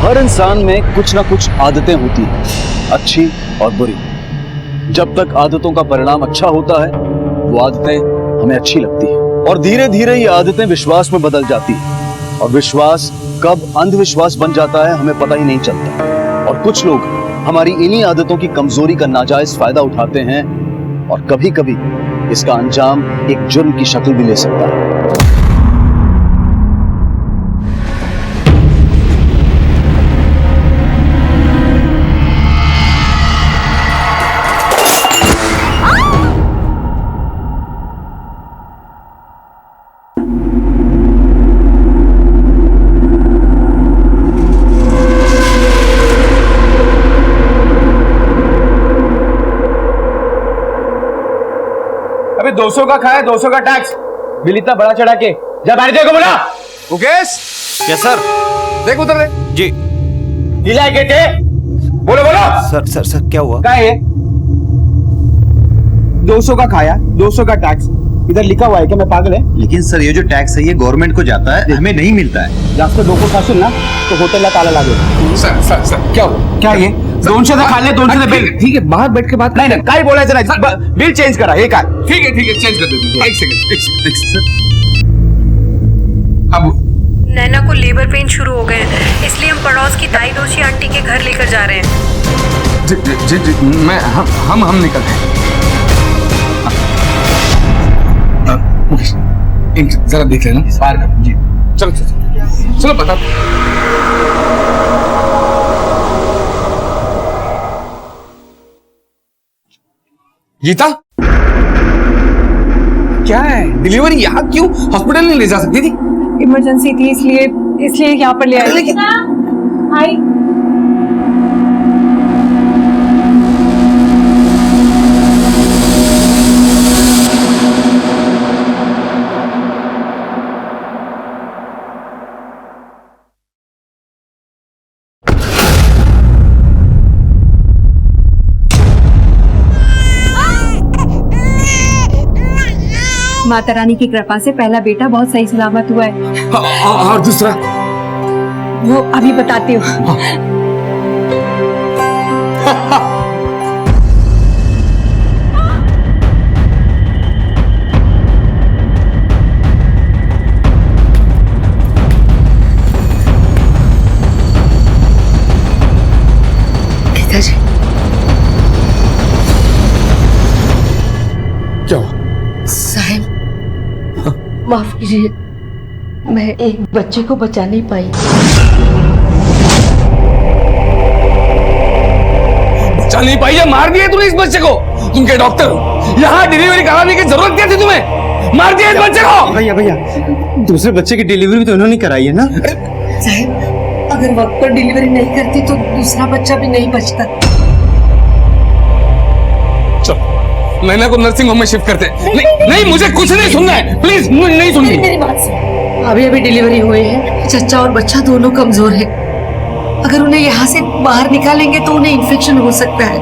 हर इंसान में कुछ ना कुछ आदतें होती हैं, अच्छी और बुरी। जब तक आदतों का परिणाम अच्छा होता है वो आदतें हमें अच्छी लगती हैं, और धीरे धीरे ये आदतें विश्वास में बदल जाती हैं, और विश्वास कब अंधविश्वास बन जाता है हमें पता ही नहीं चलता। और कुछ लोग हमारी इन्हीं आदतों की कमजोरी का नाजायज फायदा उठाते हैं, और कभी कभी इसका अंजाम एक जुर्म की शक्ल भी ले सकता है। अबे 200 का खाया, 200 का टैक्स, बिल इतना बड़ा चढ़ा के जा बाहर देखो बोला। मुकेश। Yes sir. देख उधर देख। जी। ढीला गेटे। बोलो बोलो। सर क्या हुआ? क्या है? 200 का खाया, 200 का टैक्स, इधर लिखा हुआ है क्या मैं पागल है? लेकिन सर ये जो टैक्स है ये गवर्नमेंट को जाता है, हमें नहीं मिलता है। जास्त डोको खाशील ना तो होटल ला ताला लागेल। सर क्या हुआ? क्या ये 200 का खा ले, 200 का बिल। ठीक है बाहर बैठ के बात नहीं ना काय बोलायचं नाही, बिल चेंज करा हे काय? ठीक है चेंज कर देते हैं। एक सेकंड सर। अब नैना को लेबर पेन शुरू हो गए हैं, इसलिए हम पड़ोस की दाई दोषी आंटी के घर लेकर जा रहे हैं। जी मैं हम निकलते हैं। मुकेश जरा देख लेना बाहर का। जी चलो बता। गीता क्या है? डिलीवरी यहाँ क्यों हॉस्पिटल नहीं ले जा सकती थी? इमरजेंसी थी इसलिए यहाँ पर ले आए। आई माता रानी की कृपा से पहला बेटा बहुत सही सलामत हुआ है। और दूसरा? वो अभी बताती हूँ। पिताजी क्या हुआ? साहब माफ कीजिए, मैं एक बच्चे को बचा नहीं पाई। बचा नहीं पाई या मार दिया तूने इस बच्चे को? तुम क्या डॉक्टर हो? यहाँ डिलीवरी कराने की जरूरत क्या थी तुम्हें? मार दिया इस बच्चे को। भैया दूसरे बच्चे की डिलीवरी भी तो उन्होंने कराई है ना? साहब अगर वक्त पर डिलीवरी नहीं करती तो दूसरा बच्चा भी नहीं बचता। चलो नैना को नर्सिंग होम में शिफ्ट करते हैं। नहीं मुझे कुछ नहीं सुनना है, प्लीज नहीं सुननी। मेरी बात सुन, अभी डिलीवरी हुई है, चच्चा और बच्चा दोनों कमजोर है। अगर उन्हें यहाँ से बाहर निकालेंगे तो उन्हें इन्फेक्शन हो सकता है,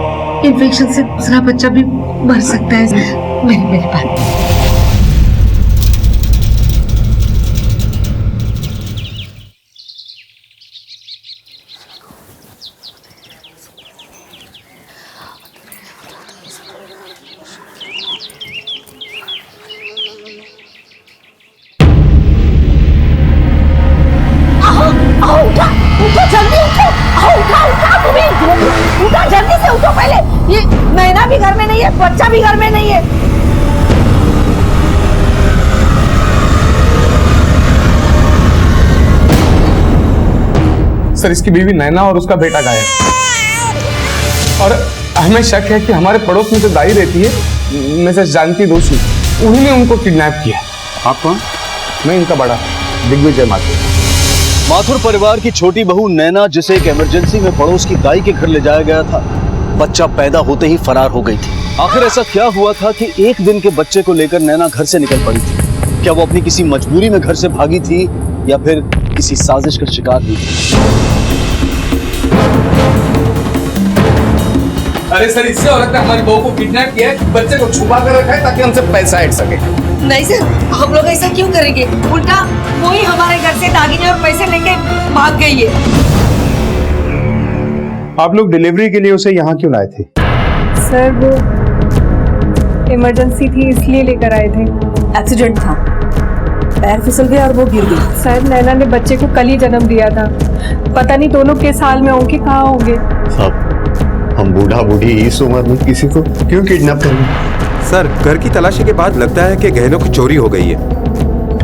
इन्फेक्शन से दूसरा बच्चा भी मर सकता है। मेरी बात उठा जल्दी से उठो पहले। ये नैना भी घर में नहीं है, बच्चा भी घर में नहीं है। सर इसकी बीवी नैना और उसका बेटा गायब, और हमें शक है कि हमारे पड़ोस में जो दाई रहती है मिसेस जानकी दोषी, उन्होंने उनको किडनैप किया। आप कौन? मैं इनका बड़ा दिग्विजय माथुर। माथुर परिवार की छोटी बहू नैना, जिसे एक इमरजेंसी में पड़ोस की दाई के घर ले जाया गया था, बच्चा पैदा होते ही फरार हो गई थी। आखिर ऐसा क्या हुआ था कि एक दिन के बच्चे को लेकर नैना घर से निकल पड़ी थी? क्या वो अपनी किसी मजबूरी में घर से भागी थी या फिर किसी साजिश का शिकार हुई थी? अरे सर इससे औरत ने हमारी बहू को किडनैप किया है, बच्चे को छुपा कर रखा है ताकि हमसे पैसा ऐड सके। नहीं सर, हम लोग ऐसा क्यों करेंगे? उल्टा वो ही हमारे घर से दागिने और पैसे लेके भाग गई है। आप लोग डिलीवरी के लिए उसे यहाँ क्यों लाए थे? सर वो इमरजेंसी थी इसलिए लेकर आए थे। एक्सीडेंट था, पैर फिसल गया और वो गिर गई। सर नैना ने बच्चे को कल ही जन्म दिया था, पता नहीं दोनों किस हाल में होंगे, कहाँ होंगे। साहब, हम बूढ़ा बूढ़ी इस उम्र में किसी को क्यों किडनैप करेंगे? सर घर की तलाशी के बाद लगता है कि गहनों की चोरी हो गई है।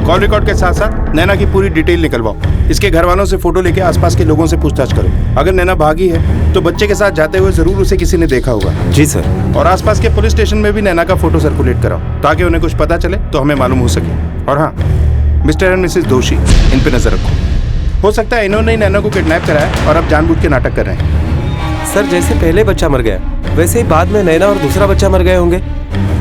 कॉल रिकॉर्ड के साथ साथ नैना की पूरी डिटेल निकलवाओ। इसके घर वालों से फोटो लेके आसपास के लोगों से पूछताछ करो। अगर नैना भागी है तो बच्चे के साथ जाते हुए जरूर उसे किसी ने देखा होगा। जी सर। और आसपास के पुलिस स्टेशन में भी नैना का फोटो सर्कुलेट कराओ ताकि उन्हें कुछ पता चले तो हमें मालूम हो सके। और हाँ, मिस्टर एंड मिसेस दोषी, इन पे नजर रखो। हो सकता है इन्होंने ही नैना को किडनैप कराया और अब जानबूझ के नाटक कर रहे हैं। सर जैसे पहले बच्चा मर गया वैसे ही बाद में नैना और दूसरा बच्चा मर गए होंगे,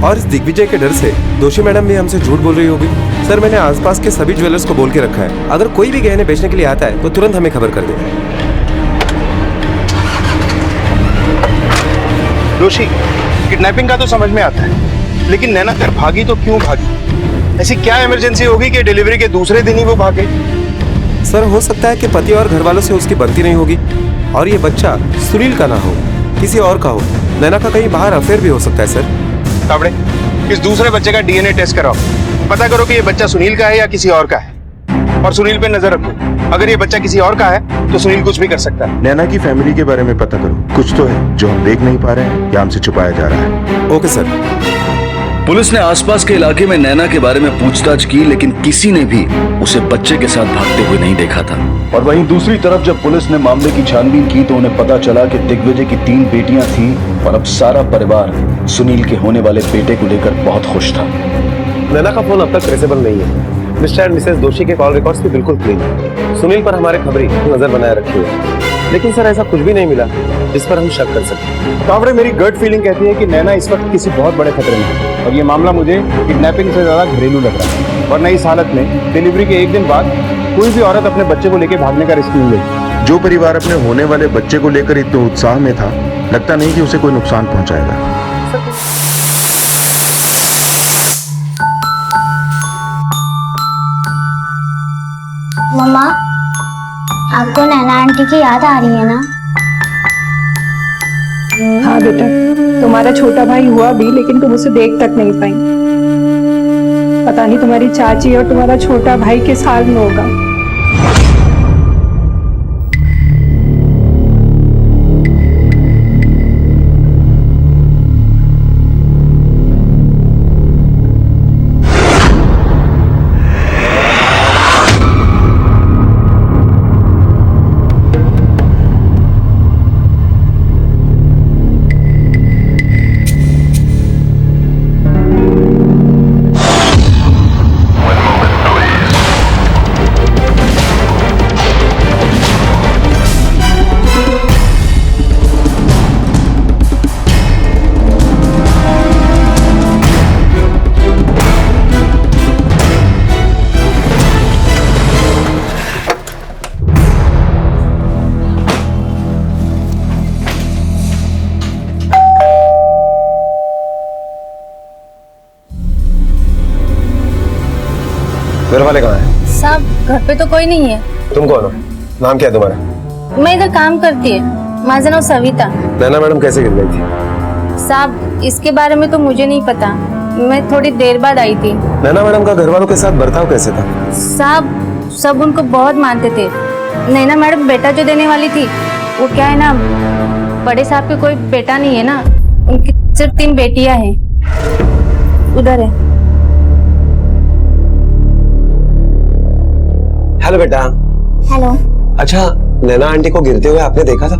और इस दिग्विजय के डर से दोषी मैडम भी हमसे झूठ बोल रही होगी। सर मैंने आसपास के सभी ज्वेलर्स को बोल के रखा है, अगर कोई भी गहने बेचने के लिए आता है तो तुरंत हमें खबर कर दे। दोषी, किडनैपिंग का तो समझ में आता है, लेकिन नैना घर भागी तो क्यों भागी? ऐसी क्या इमरजेंसी होगी कि डिलीवरी के दूसरे दिन ही वो भागे? सर हो सकता है कि पति और घर वालों से उसकी बनती नहीं होगी, और ये बच्चा सुनील का ना हो, किसी और का हो। नैना का कहीं बाहर अफेयर भी हो सकता है। सर काबड़े, इस दूसरे बच्चे का डीएनए टेस्ट कराओ, पता करो कि ये बच्चा सुनील का है या किसी और का है। और सुनील पे नजर रखो, अगर ये बच्चा किसी और का है तो सुनील कुछ भी कर सकता है। नैना की फैमिली के बारे में पता करो, कुछ तो है जो हम देख नहीं पा रहे हैं या हमसे छुपाया जा रहा है। Okay sir. पुलिस ने आसपास के इलाके में नैना के बारे में पूछताछ की, लेकिन किसी ने भी उसे बच्चे के साथ भागते हुए नहीं देखा था। और वहीं दूसरी तरफ जब पुलिस ने मामले की छानबीन की तो उन्हें पता चला कि दिग्विजय की 3 बेटियां थीं और अब सारा परिवार सुनील के होने वाले बेटे को लेकर बहुत खुश था। नैना का फोन अब तक ट्रेसेबल नहीं है। मिस्टर एंड मिसेस दोषी के कॉल रिकॉर्ड्स भी बिल्कुल क्लीन है। सुनील पर हमारे खबरी नजर बनाए रखी है, लेकिन सर ऐसा कुछ भी नहीं मिला जिस पर हम शक कर सकते। कावड़े, मेरी गट फीलिंग कहती है कि नैना इस वक्त किसी बहुत बड़े खतरे में है और ये मामला मुझे किडनैपिंग से ज्यादा घरेलू लग रहा है। वरना इस हालत में डिलीवरी के 1 दिन बाद कोई भी औरत अपने बच्चे को लेकर भागने का रिस्क नहीं लेगी। जो परिवार अपने होने वाले बच्चे को लेकर इतने उत्साह में था, लगता नहीं कि उसे कोई नुकसान पहुंचाएगा। मम्मा, आपको नैना आंटी की याद आ रही है ना? हाँ बेटा, तुम्हारा छोटा भाई हुआ भी लेकिन तुम उसे देख तक नहीं पाई। पता नहीं तुम्हारी चाची और तुम्हारा छोटा भाई किस हाल में होगा। घर वाले कहाँ हैं? साहब घर पे तो कोई नहीं है। तुम कौन हो? नाम क्या है तुम्हारा? मैं इधर काम करती है, माझा नाम सविता। नैना मैडम कैसे गिर गई थी? साहब इसके बारे में तो मुझे नहीं पता, मैं थोड़ी देर बाद आई थी। नैना मैडम का घर वालों के साथ बर्ताव कैसे था? साहब सब उनको बहुत मानते थे। नैना मैडम बेटा जो देने वाली थी, वो क्या है ना, बड़े साहब के कोई बेटा नहीं है ना, उनकी सिर्फ 3 बेटियां हैं। उधर है। हेलो बेटा। हेलो। अच्छा, नैना आंटी को गिरते हुए आपने देखा था?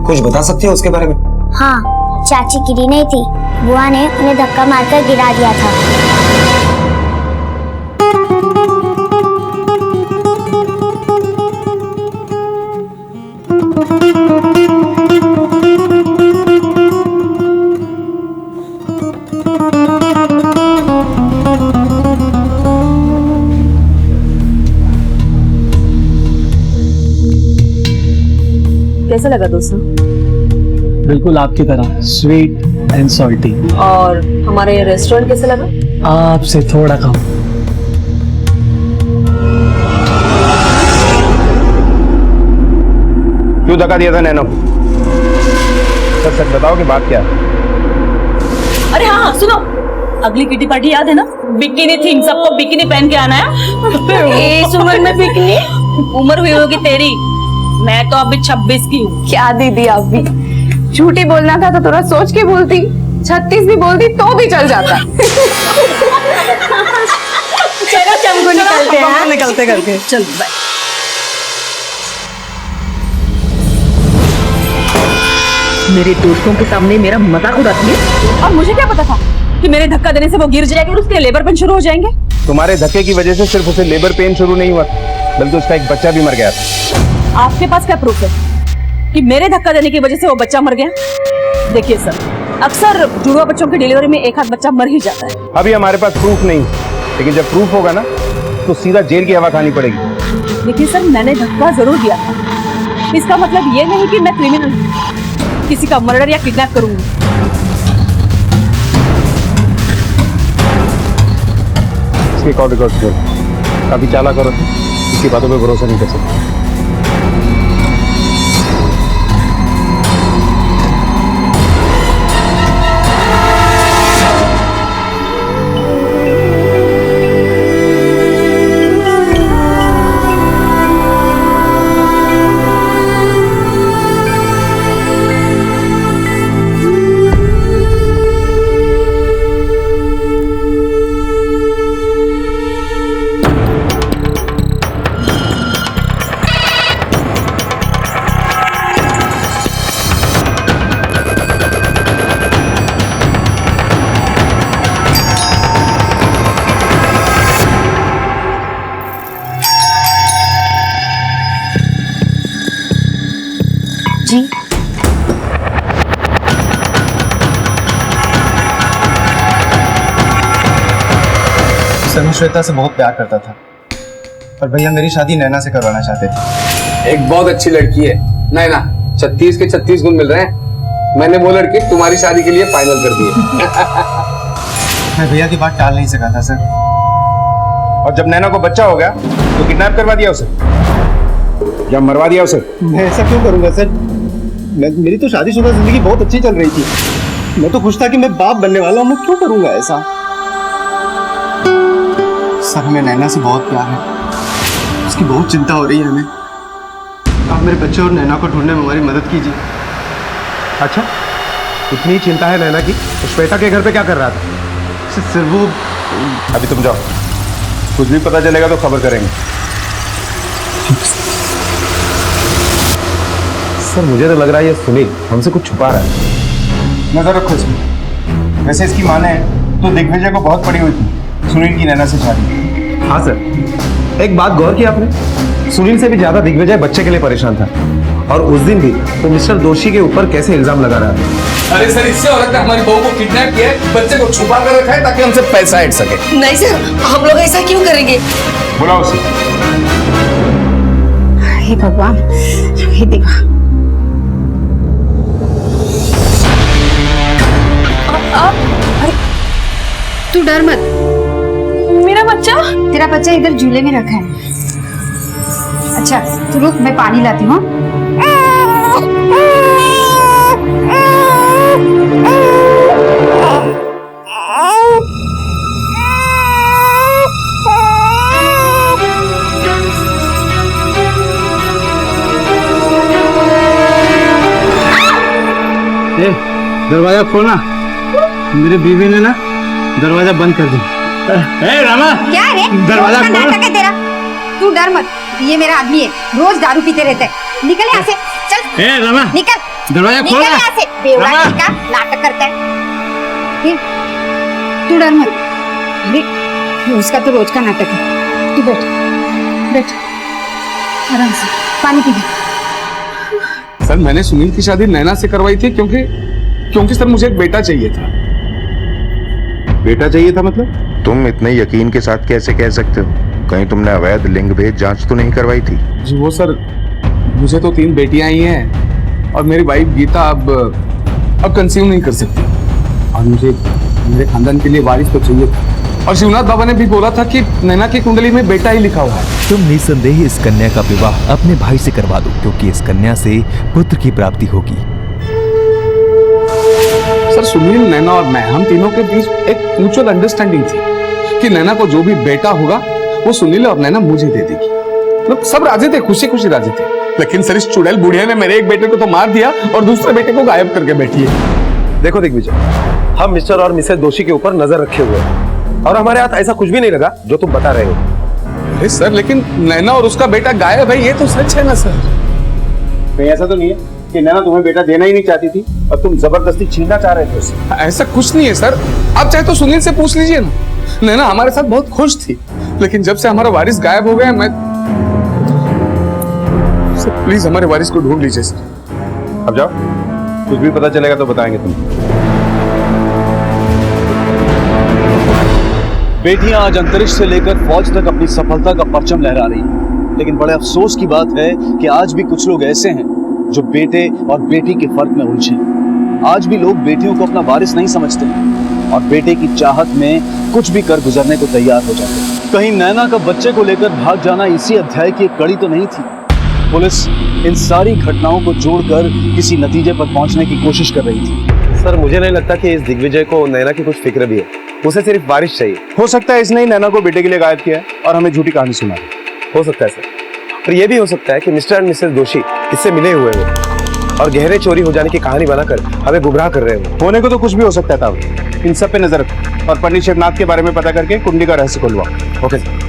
कुछ बता सकती हो उसके बारे में? हाँ, चाची गिरी नहीं थी, बुआ ने उन्हें धक्का मारकर गिरा दिया था। कैसा लगा दोस्तों? बिल्कुल आपकी तरह स्वीट एंड सॉल्टी। और हमारा ये रेस्टोरेंट कैसा लगा? आपसे थोड़ा कम। क्यों धक्का दिया था नैना को? सच सच बताओ कि बात क्या है? अरे हाँ हाँ सुनो, अगली किटी पार्टी याद है ना? बिकिनी थीम, सबको बिकिनी पहन के आना है। इस उम्र में बिकिनी? उम्र हुई होगी तेरी, मैं तो अभी 26 की हूँ। क्या दीदी आप भी, झूठी बोलना था तो थोड़ा सोच के बोलती, 36 भी बोलती तो भी चल जाता। चलो चमको निकलते हैं। निकलते करके चल बाय। मेरे दोस्तों के सामने मेरा मजाक उड़ाती है। और मुझे क्या पता था कि मेरे धक्का देने से वो गिर जाएगा और उसके लेबर पेन शुरू हो जाएंगे। तुम्हारे धक्के की वजह से सिर्फ उसे लेबर पेन शुरू नहीं हुआ, बल्कि उसका एक बच्चा भी मर गया था। आपके पास क्या प्रूफ है कि मेरे धक्का देने की वजह से वो बच्चा मर गया? देखिए सर, अक्सर जुड़वा बच्चों की डिलीवरी में एक आध बच्चा मर ही जाता है। अभी हमारे पास प्रूफ नहीं, लेकिन जब प्रूफ होगा ना तो सीधा जेल की हवा खानी पड़ेगी। देखिए सर, मैंने धक्का जरूर दिया था, इसका मतलब ये नहीं कि मैं क्रिमिनल हूँ, किसी का मर्डर या किडनैप करूंगी। इसके कॉल रिकॉर्ड करो, काफी चालाक करो, इसकी बातों पे भरोसा नहीं कर सकते। सर, मैं श्वेता से बहुत प्यार करता था और भैया मेरी शादी नैना से करवाना चाहते थे। एक बहुत अच्छी लड़की है नैना, 36 के 36 गुण मिल रहे हैं। मैंने वो लड़की तुम्हारी शादी के लिए फाइनल कर दी है। मैं भैया की बात टाल नहीं सका था सर। और जब नैना को बच्चा हो गया तो किडनैप करवा दिया उसे या मरवा दिया उसे? मैं ऐसा क्यों करूंगा सर? मेरी तो शादीशुदा जिंदगी बहुत अच्छी चल रही थी। मैं तो खुश था कि मैं बाप बनने वाला हूँ। मैं क्यों करूंगा ऐसा? सर, हमें नैना से बहुत प्यार है, उसकी बहुत चिंता हो रही है हमें। आप मेरे बच्चे और नैना को ढूंढने में हमारी मदद कीजिए। अच्छा, इतनी चिंता है नैना की तो श्वेता के घर पे क्या कर रहा था? सर वो अभी तुम जाओ, कुछ भी पता चलेगा तो खबर करेंगे। सर मुझे तो लग रहा है ये सुनील हमसे कुछ छुपा रहा है। नजर रखो इसमें। वैसे इसकी माने तो दिग्विजय को बहुत पड़ी हुई थी सुनील की नैना से शादी। हाँ सर, एक बात गौर की आपने, सुनील से भी ज्यादा दिग्विजय बच्चे के लिए परेशान था। और उस दिन भी तो मिस्टर दोषी के ऊपर कैसे इल्जाम लगा रहा है। अरे सर, इससे हो रहा है हमारी बहू को किडनैप किया है, बच्चे को छुपा कर रखा है ताकि हमसे पैसा ऐड सके। नहीं सर, हम लोग ऐसा क्यों करेंगे? बुलाओ उसे। हे भगवान, हे देवा। तू डर मत, मेरा बच्चा? तेरा बच्चा इधर झूले में रखा है। अच्छा तू रुक, मैं पानी लाती हूँ। दरवाजा खोलना, मेरी बीवी ने ना दरवाजा बंद कर दिया। रामा, क्या रे? दरवाजा रोज का खोल। नाटक है तेरा। तू डर मत, ये मेरा आदमी है, रोज दारू पीते रहता है। निकल यहाँ से, चल। रामा, निकल, दरवाजा खोल निकल ना। यहाँ से। बेवड़ा रामा। का नाटक करता है। तू डर मत। अरे उसका तो रोज का नाटक है। तू बैठ, बैठ आराम से, पानी पी ले। सर मैंने सुनील की शादी नैना से करवाई थी क्योंकि सर मुझे एक बेटा चाहिए था। बेटा चाहिए था मतलब? तुम इतने यकीन के साथ कैसे कह सकते हो? कहीं तुमने अवैध लिंग भेद जांच तो नहीं करवाई थी? जी वो सर, मुझे तो 3 बेटियां ही हैं और मेरी वाइफ गीता अब कंसीव नहीं कर सकती और मुझे मेरे खानदान के लिए वारिस तो चाहिए था। और शिवनाथ बाबा ने भी बोला था कि नैना की कुंडली में बेटा ही लिखा हुआ है। तुम निसंदेह इस कन्या का विवाह अपने भाई से करवा दो, क्योंकि इस कन्या से पुत्र की प्राप्ति होगी। सर सुनील, नैना और मैं, हम तीनों के बीच एक म्यूचुअल अंडरस्टैंडिंग थी कि नैना को जो भी बेटा होगा वो सुनील और नैना मुझे दे देगी। मतलब सब राजी थे, खुशी खुशी राजी थे। लेकिन सर इस चुड़ैल बुढ़िया ने मेरे एक बेटे को तो मार दिया और दूसरे बेटे को गायब करके बैठी है। देखो दिग्विजय, हम मिस्टर और मिसेस दोषी के ऊपर नजर रखे हुए हैं और हमारे हाथ ऐसा कुछ भी नहीं लगा जो तुम बता रहे हो। अरे सर, लेकिन नैना और उसका बेटा गायब है, ये तो सच है ना सर? कहीं ऐसा तो नहीं है कि नैना तुम्हें बेटा देना ही नहीं चाहती थी और तुम जबरदस्ती छीनना चाह रहे थे उससे? ऐसा कुछ नहीं है सर, आप चाहे तो सुनील से पूछ लीजिए ना। नैना हमारे साथ बहुत खुश थी, लेकिन जब से हमारा वारिस गायब हो गया, मैं सर प्लीज हमारे वारिस को ढूंढ लीजिए सर। अब जाओ, कुछ भी पता चलेगा तो बताएंगे तुम्हें। बेटियां आज अंतरिक्ष से लेकर फौज तक अपनी सफलता का परचम लहरा रही हैं। लेकिन बड़े अफसोस की बात है कि आज भी कुछ लोग ऐसे हैं जो बेटे और बेटी के फर्क में उलझे हैं। आज भी लोग बेटियों को अपना वारिस नहीं समझते और बेटे की चाहत में कुछ भी कर गुजरने को तैयार हो जाते हैं। कहीं नैना का बच्चे को लेकर भाग जाना इसी अध्याय की एक कड़ी तो नहीं थी? पुलिस इन सारी घटनाओं को जोड़कर किसी नतीजे पर पहुंचने की कोशिश कर रही थी। सर मुझे नहीं लगता कि इस दिग्विजय को नैना की कुछ फिक्र भी है, उसे सिर्फ वारिस चाहिए। हो सकता है इसने ही नैना को बेटे के लिए गायब किया है और हमें झूठी कहानी सुना है। हो सकता है सर, और ये भी हो सकता है कि मिस्टर एंड मिसेस दोषी इससे मिले हुए हो और गहरे चोरी हो जाने की कहानी बनाकर हमें गुमराह कर रहे हो। होने को तो कुछ भी हो सकता था। इन सब पे नजर रखो और पंडित शिवनाथ के बारे में पता करके कुंडली का रहस्य खुलवाओ। Okay sir.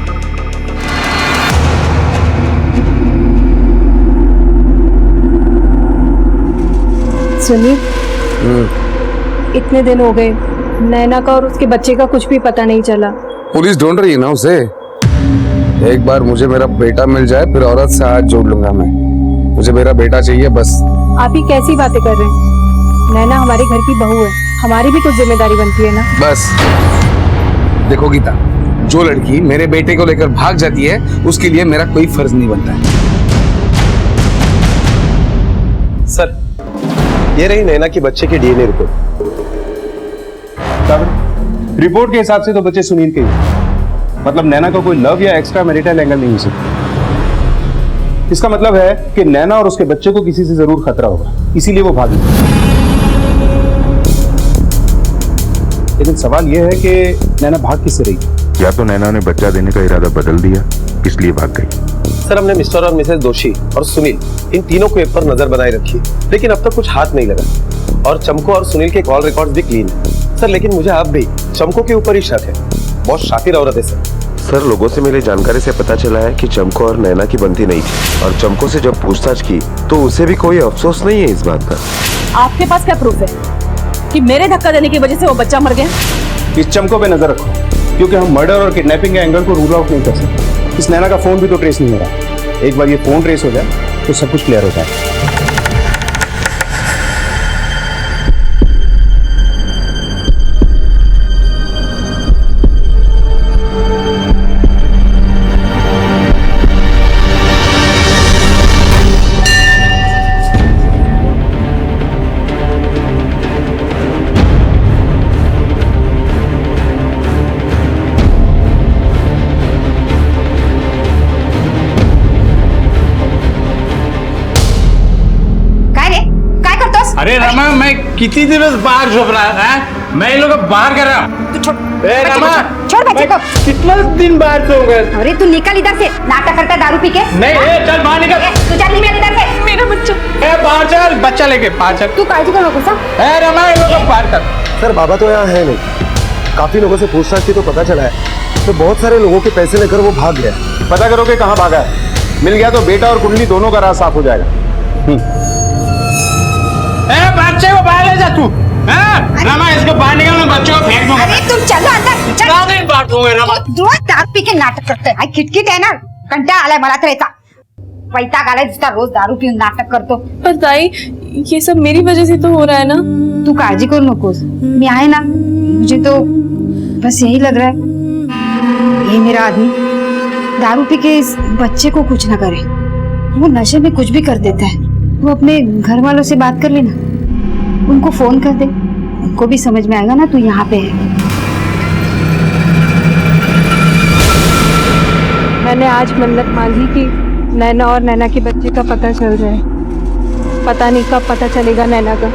सुनील, इतने दिन हो गए, नैना का और उसके बच्चे का कुछ भी पता नहीं चला। पुलिस ढूंढ रही है ना उसे। एक बार मुझे मेरा बेटा मिल जाए, फिर औरत से हाथ जोड़ लूंगा मैं। मुझे मेरा बेटा चाहिए बस। आप ही कैसी बातें कर रहे हैं? नैना हमारे घर की बहू है, हमारी भी कुछ जिम्मेदारी बनती है ना। बस देखो गीता, जो लड़की मेरे बेटे को लेकर भाग जाती है उसके लिए मेरा कोई फर्ज नहीं बनता है। सर ये रही नैना की बच्चे की डीएनए रिपोर्ट। रिपोर्ट के हिसाब से तो बच्चे सुनील के ही, मतलब नैना का कोई लव या एक्स्ट्रा मैरिटल एंगल नहीं हो सकता। इसका मतलब है कि नैना और उसके बच्चे को किसी से जरूर खतरा होगा, इसीलिए वो भागी। लेकिन सवाल यह है कि नैना भाग किससे रही? या तो नैना ने बच्चा देने का इरादा बदल दिया, इसलिए भाग गई। सर हमने मिस्टर और मिसेस दोषी और सुनील इन तीनों के ऊपर नजर बनाए रखी, लेकिन अब तक कुछ हाथ नहीं लगा और चमको और सुनील के कॉल रिकॉर्ड्स भी क्लीन है। सर लेकिन मुझे अब भी चमको के ऊपर ही शक है, बहुत शातिर औरत है सर। सर लोगों से मिली जानकारी से पता चला है कि चमको और नैना की बनती नहीं थी और चमको से जब पूछताछ की तो उसे भी कोई अफसोस नहीं है इस बात का। आपके पास क्या प्रूफ है कि मेरे धक्का देने की वजह से वो बच्चा मर गया? इस चमको पे नजर रखो, क्योंकि हम मर्डर और किडनैपिंग के एंगल को रूल आउट नहीं कर सकते। इस नैना का फोन भी तो ट्रेस नहीं हो रहा। एक बार ये फोन ट्रेस हो जाए तो सब कुछ क्लियर हो जाए। अरे रमा, मैं कितनी दिवस बाहर झोप रहा था, मैं इन लोगों को बाहर कर रहा हूँ। तू छोड़ रमा, छोड़ बच्चे को। कितना दिन बाहर सो गए? अरे तू निकल इधर से, नाटक करता है दारू पी के। नहीं, चल बाहर निकल। तू चल नहीं इधर से। मेरा बच्चा। बाहर चल, बच्चा लेके बाहर चल। तू काळजी करू नकोस। रमा, इन लोगों को बाहर कर। सर बाबा तो यहाँ है नहीं, काफी लोगों से पूछताछ की तो पता चला है तो बहुत सारे लोगों के पैसे लेकर वो भाग गया। पता करोगे कहाँ भागा है? मिल गया तो बेटा और कुंडली दोनों का राज साफ हो जाएगा। बच्चे को बाहर ले जा तू। रमा, इसको बाहर निकाल, बच्चों को फेंक दूंगा। अरे तुम चलो अंदर। चल बात दूंगा रमा। दो दारू पी के नाटक करते हैं। खिटखिट है ना, कंटाळा आलाय मला तर याचा। वैताग आलाय जिसका रोज दारू पिऊन नाटक करतो। पर ताई ये सब मेरी वजह से तो हो रहा है ना। तू काळजी करू नकोस, मी आहे ना। मुझे तो बस यही लग रहा है ये मेरा आदमी दारू पी के इस बच्चे को कुछ ना करे। वो नशे में कुछ भी कर देता है। वो अपने घर वालों से बात कर लेना, उनको फोन कर दे, उनको भी समझ में आएगा ना तू यहाँ पे है। मैंने आज मन्नत मांगी कि नैना और नैना के बच्चे का पता चल जाए। पता नहीं कब पता चलेगा नैना का।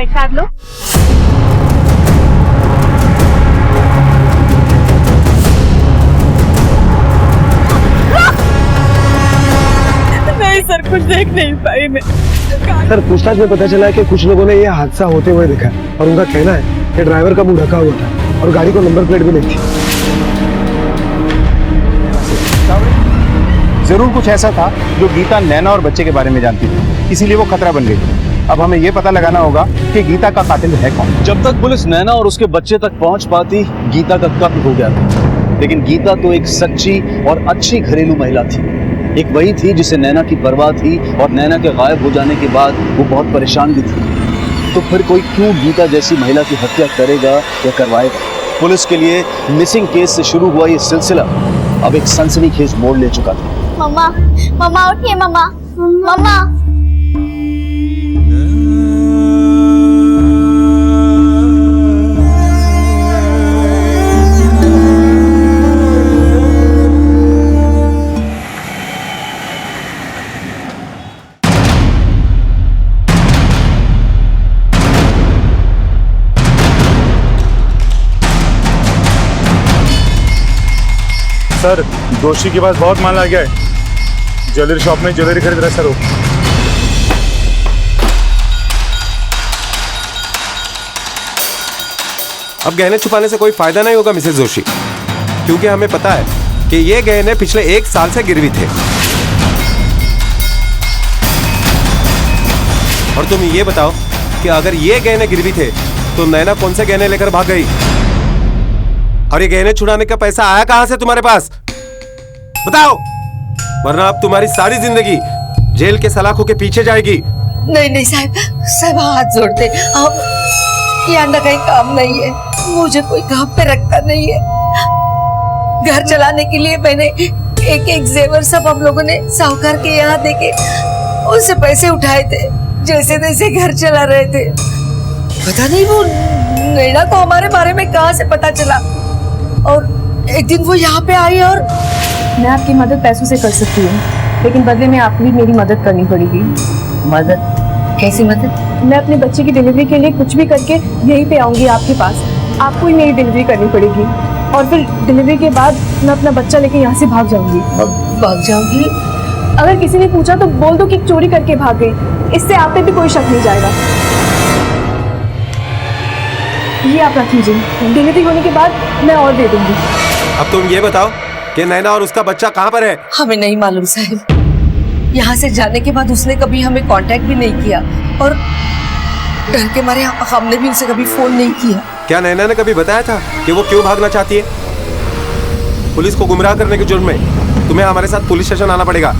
प्रसाद लो। नहीं सर, कुछ देख नहीं पाई मैं। सर पूछताछ में पता चला है कि कुछ लोगों ने ये हादसा होते हुए देखा और उनका कहना है कि ड्राइवर का मुंह ढका हुआ था और गाड़ी को नंबर प्लेट भी नहीं थी। जरूर कुछ ऐसा था जो गीता नैना और बच्चे के बारे में जानती थी, इसीलिए वो खतरा बन गई। अब हमें ये पता लगाना होगा कि गीता का कातिल है कौन। जब तक पुलिस नैना और उसके बच्चे तक पहुंच पाती, गीता का कत्ल हो गया था। लेकिन गीता तो एक सच्ची और अच्छी घरेलू महिला थी। एक वही थी जिसे नैना की परवाह थी और नैना के गायब हो जाने के बाद वो बहुत परेशान भी थी। तो फिर कोई क्यों गीता जैसी महिला की हत्या करेगा या करवाएगा? पुलिस के लिए मिसिंग केस से शुरू हुआ ये सिलसिला अब एक सनसनीखेज मोड़ ले चुका था। मम्मा, मम्मा उठिए मम्मा, मम्मा। सर दोषी के पास बहुत माल आ गया है। ज्वेलरी शॉप में ज्वेलरी खरीद रहा है सर वो। अब गहने छुपाने से कोई फायदा नहीं होगा मिसेस जोशी, क्योंकि हमें पता है कि ये गहने पिछले 1 साल से गिरवी थे। और तुम ये बताओ कि अगर ये गहने गिरवी थे तो नैना कौन से गहने लेकर भाग गई? और ये गहने छुड़ाने का पैसा आया कहां से तुम्हारे पास? बताओ, वरना अब तुम्हारी सारी जिंदगी जेल के सलाखों के पीछे जाएगी। नहीं नहीं साहब, सब हाथ जोड़ते, अब ये अंडा कहीं काम नहीं है। मुझे कोई काम पे रखता नहीं है। घर चलाने के लिए मैंने एक एक जेवर सब हम लोगों ने साहूकार के यहाँ देके उनसे पैसे उठाए थे। जैसे तैसे घर चला रहे थे। पता नहीं वो नैना को हमारे बारे में कहाँ से पता चला, और एक दिन वो यहाँ पे आई। और मैं आपकी मदद पैसों से कर सकती हूँ, लेकिन बदले में आपको भी मेरी मदद करनी पड़ेगी। मदद? कैसी मदद? मैं अपने बच्चे की डिलीवरी के लिए कुछ भी करके यहीं पे आऊंगी आपके पास। आपको ही मेरी डिलीवरी करनी पड़ेगी, और फिर डिलीवरी के बाद मैं अपना बच्चा लेके यहाँ से भाग जाऊंगी। भाग जाऊंगी? अगर किसी ने पूछा तो बोल दो कि चोरी करके भाग गई। इससे आप पे भी कोई शक नहीं जाएगा। ये आप रख लीजिए, डिलीवरी होने के बाद मैं और दे दूंगी। अब तुम ये बताओ कि नैना और उसका बच्चा कहाँ पर है? हमें नहीं मालूम साहब। यहाँ से जाने के बाद उसने कभी हमें कांटेक्ट भी नहीं किया, और डर के मारे हमने भी उसे कभी फोन नहीं किया। क्या नैना ने कभी बताया था कि वो क्यों भागना चाहती है? पुलिस को गुमराह करने के जुर्म में तुम्हें हमारे साथ पुलिस स्टेशन आना पड़ेगा।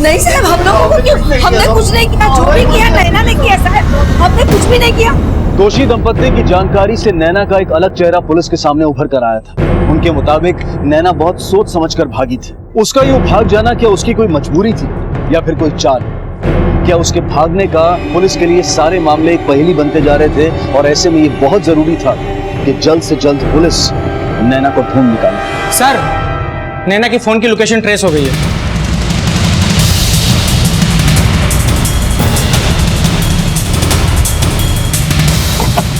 नहीं साहब, हम लोगों को क्यों? हमने कुछ नहीं किया। जो भी किया नैना ने किया साहब, हमने कुछ भी नहीं किया। दोषी दंपत्ति की जानकारी से नैना का एक अलग चेहरा पुलिस के सामने उभर कर आया था। उनके मुताबिक नैना बहुत सोच समझकर भागी थी। उसका यूं भाग जाना क्या उसकी कोई मजबूरी थी या फिर कोई चाल? क्या उसके भागने का पुलिस के लिए सारे मामले एक पहेली बनते जा रहे थे, और ऐसे में ये बहुत जरूरी था कि जल्द से जल्द पुलिस नैना को ढूंढ निकाले। सर, नैना की फोन की लोकेशन ट्रेस हो गई है।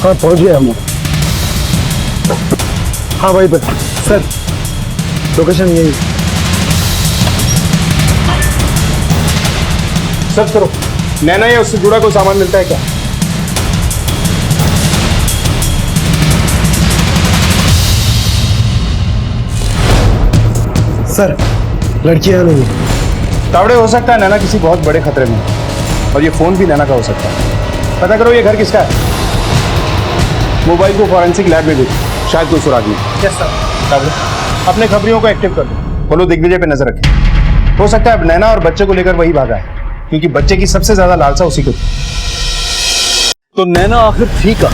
हाँ पहुंच गए हम लोग। हाँ वही पर सर, लोकेशन यही। सर्च करो, नैना या उससे जुड़ा कोई सामान मिलता है क्या? सर लड़कियां नहीं है। तावड़े हो सकता है नैना किसी बहुत बड़े खतरे में, और ये फोन भी नैना का हो सकता है। पता करो ये घर किसका है। मोबाइल को फॉरेंसिक लैब में भेजो, शायद कोई सुराग नहीं। Yes sir. अपने खबरियों को एक्टिव कर दो। बोलो दिग्विजय पे नजर रखें। हो सकता है अब नैना और बच्चे को लेकर वही भागा है, क्योंकि बच्चे की सबसे ज्यादा लालसा उसी को थी। तो नैना आखिर थी कहां?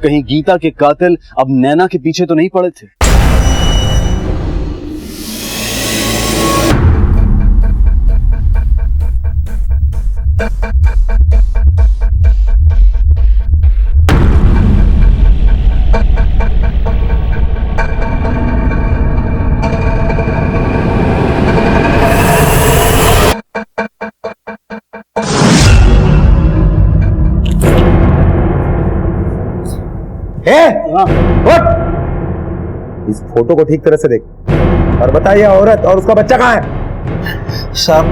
कहीं गीता के कातिल अब नैना के पीछे तो नहीं पड़े थे? उठ! इस फोटो को ठीक तरह से देख और बता ये औरत और उसका बच्चा कहाँ है? साहब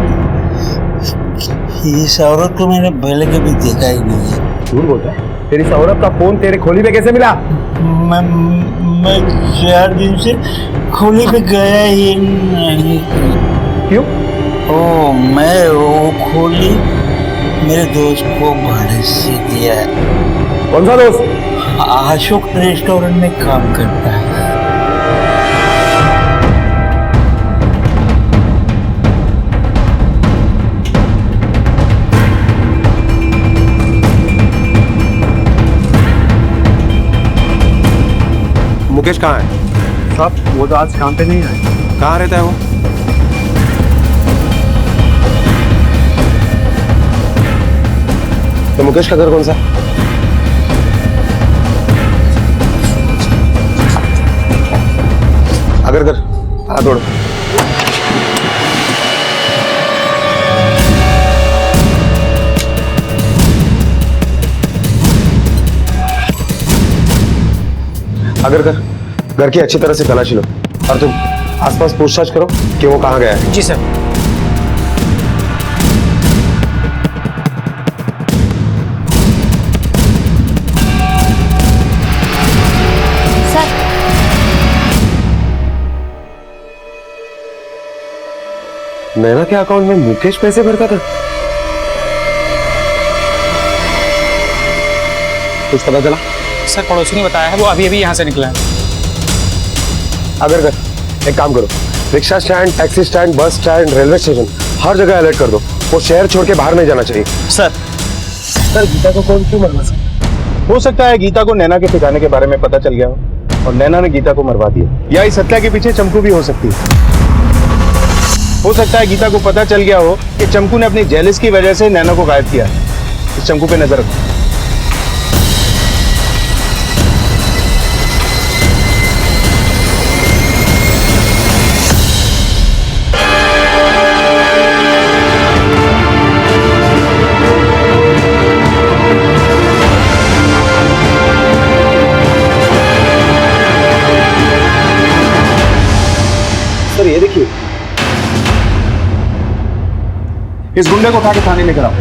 इस औरत को मैंने पहले कभी देखा ही नहीं है। झूठ बोल रहा है? तेरी इस औरत का फोन तेरे खोली में कैसे मिला? मैं 4 दिन से खोली पे गया ही नहीं। क्यों? ओ मैं वो खोली मेरे दोस्त को भाड़े से दिया है। कौन सा दोस्त? अशोक रेस्टोरेंट में काम करता है। मुकेश कहाँ है? साहब वो तो आज काम पे नहीं आए। कहाँ रहता है वो? तो मुकेश का घर कौन सा? अगर कर हाथ जोड़ो। अगर कर घर की अच्छी तरह से तलाशी लो और तुम आसपास पूछताछ करो कि वो कहाँ गया है। जी सर। नैना के अकाउंट में मुकेश पैसे भरता था? कुछ पता चला? सर पड़ोसी ने बताया है, वो अभी अभी यहाँ से निकला है। अगर कर एक काम करो, rickshaw stand, taxi stand, bus stand, railway station हर जगह अलर्ट कर दो। वो शहर छोड़ के बाहर नहीं जाना चाहिए। सर गीता को कौन क्यों मरवा सकता? हो सकता है गीता को नैना के ठिकाने के बारे में पता चल गया हो और नैना ने गीता को मरवा दिया, या इस हत्या के पीछे चमकू भी हो सकती है। हो सकता है गीता को पता चल गया हो कि चमकू ने अपनी जेलिस की वजह से नैना को गायब किया। इस चमकू पे नजर रखो। सर ये देखिए, इस गुंडे को उठा के थाने लेकर आओ।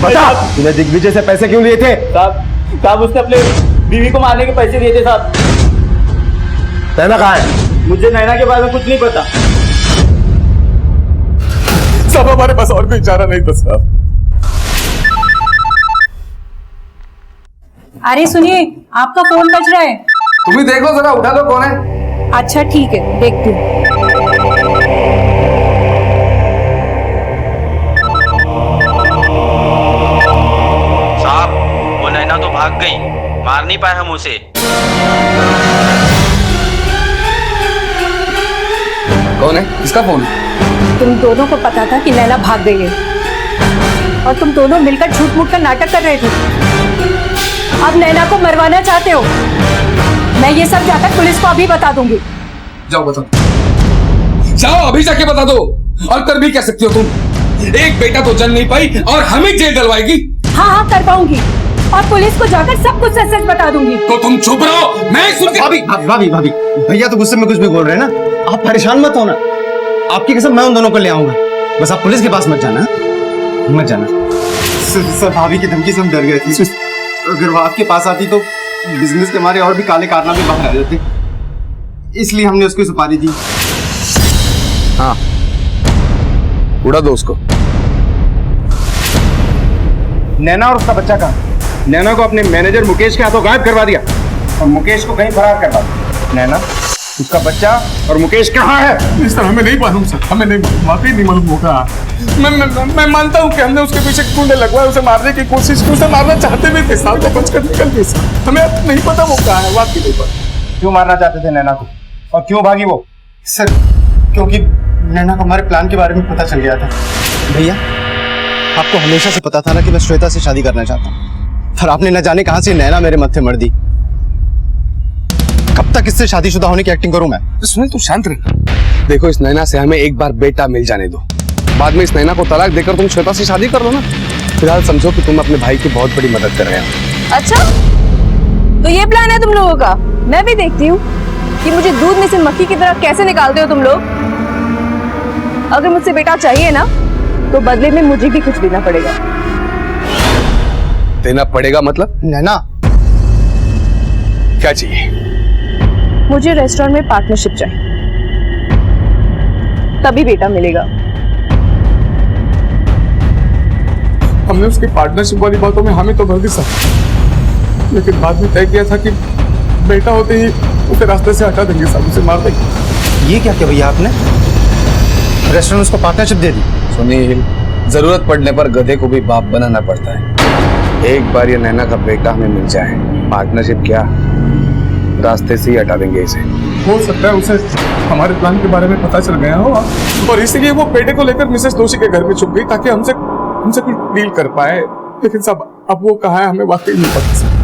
बता तूने दिग्विजय से पैसे क्यों लिए थे? साहब उसने अपने बीवी को मारने के पैसे दिए थे साहब। नैना कहाँ है? मुझे नैना के बारे में कुछ नहीं पता साहब। हमारे पास और कोई चारा नहीं था साहब। अरे सुनिए, आपका फोन बज रहा है। तुम ही देखो जरा, उठा लो कौन है। अच्छा ठीक है, देखती हूँ। साहब वो नैना तो भाग गई, मार नहीं पाए हम उसे। कौन है? किसका फोन है? तुम दोनों को पता था कि नैना भाग गई है और तुम दोनों मिलकर झूठ मूठ का नाटक कर रहे थे। अब नैना को मरवाना चाहते हो। मैं ये सब जाकर पुलिस को अभी बता दूंगी। जाओ बता दो, जाओ अभी जाके बता दो। और कर भी क्या सकती हो तुम? एक बेटा तो जल नहीं पाई और हमें जेल डलवाएगी। हाँ हाँ कर पाऊंगी और पुलिस को जाकर सब कुछ सच सच बता दूंगी। तो तुम चुप रहो, मैं सुन के। भाभी भैया तो गुस्से में कुछ भी बोल रहे हैं ना, आप परेशान मत होना। आपकी कसम मैं उन दोनों को ले आऊंगा, बस आप पुलिस के पास मत जाना। मत जाना। सर भाभी की धमकी से हम डर गए थे। अगर वो आपके पास आती तो बिजनेस के हमारे और भी काले कारनामे बाहर आ जाते, इसलिए हमने उसको सुपारी दी। हाँ उड़ा दो उसको। नैना और उसका बच्चा कहाँ? नैना को अपने मैनेजर मुकेश के हाथों गायब करवा दिया और मुकेश को कहीं फरार करवा दिया। नैना, उसका बच्चा और मुकेश कहाँ है? इस तरह हमें नहीं मालूम सर, हमें नहीं, वाकई नहीं मालूम होगा। मैं मानता हूँ कि हमने उसके पीछे कुंडे लगवाए, उसे मारने की कोशिश की, उसे मारना चाहते भी थे साहब, तो बचकर निकल गए साहब। हमें नहीं पता वो कहाँ है, वाकई नहीं पता। क्यों मारना चाहते थे नैना को और क्यों भागी वो? सर क्योंकि नैना को हमारे प्लान के बारे में पता चल गया था। भैया आपको हमेशा से पता था ना कि मैं श्वेता से शादी करना चाहता हूँ, पर आपने न जाने कहां से नैना मेरे मत्थे मर दी। कब तक इससे शादीशुदा होने की एक्टिंग करूं मैं? सुनील तू शांत रह। देखो इस नैना से हमें एक बार बेटा मिल जाने दो, बाद में इस नैना को तलाक देकर तुम श्वेता से शादी कर लो ना। फिलहाल समझो कि तुम अपने भाई की बहुत बड़ी मदद कर रहे हो। अच्छा तो ये प्लान है तुम लोगों का। मैं भी देखती हूँ कि मुझे दूध में से मक्खी की तरह कैसे निकालते हो तुम लोग। अगर मुझसे बेटा चाहिए ना तो बदले में मुझे भी कुछ देना पड़ेगा। देना पड़ेगा मतलब? नैना क्या चाहिए? मुझे रेस्टोरेंट में पार्टनरशिप चाहिए, तभी बेटा मिलेगा। हमने उसकी पार्टनरशिप वाली बातों में हामी तो भर दी सर, लेकिन बाद में तय किया था कि बेटा होते ही उसे रास्ते से हटा देंगे साहब, उसे मार देंगे। ये क्या किया भैया आपने? रेस्टोरेंट उसको पार्टनरशिप दे दी? सुनील, जरूरत पड़ने पर गधे को भी बाप बनाना पड़ता है। एक बार ये नैना का बेटा हमें मिल जाए, पार्टनरशिप क्या, रास्ते से ही हटा देंगे इसे। हो सकता है उसे हमारे प्लान के बारे में पता चल गया हो और इसलिए वो बेटे को लेकर मिसेस दोषी के घर में छुप गई ताकि हमसे कुछ डील कर पाए। लेकिन साहब अब वो कहाँ है हमें वाकई नहीं पता सर।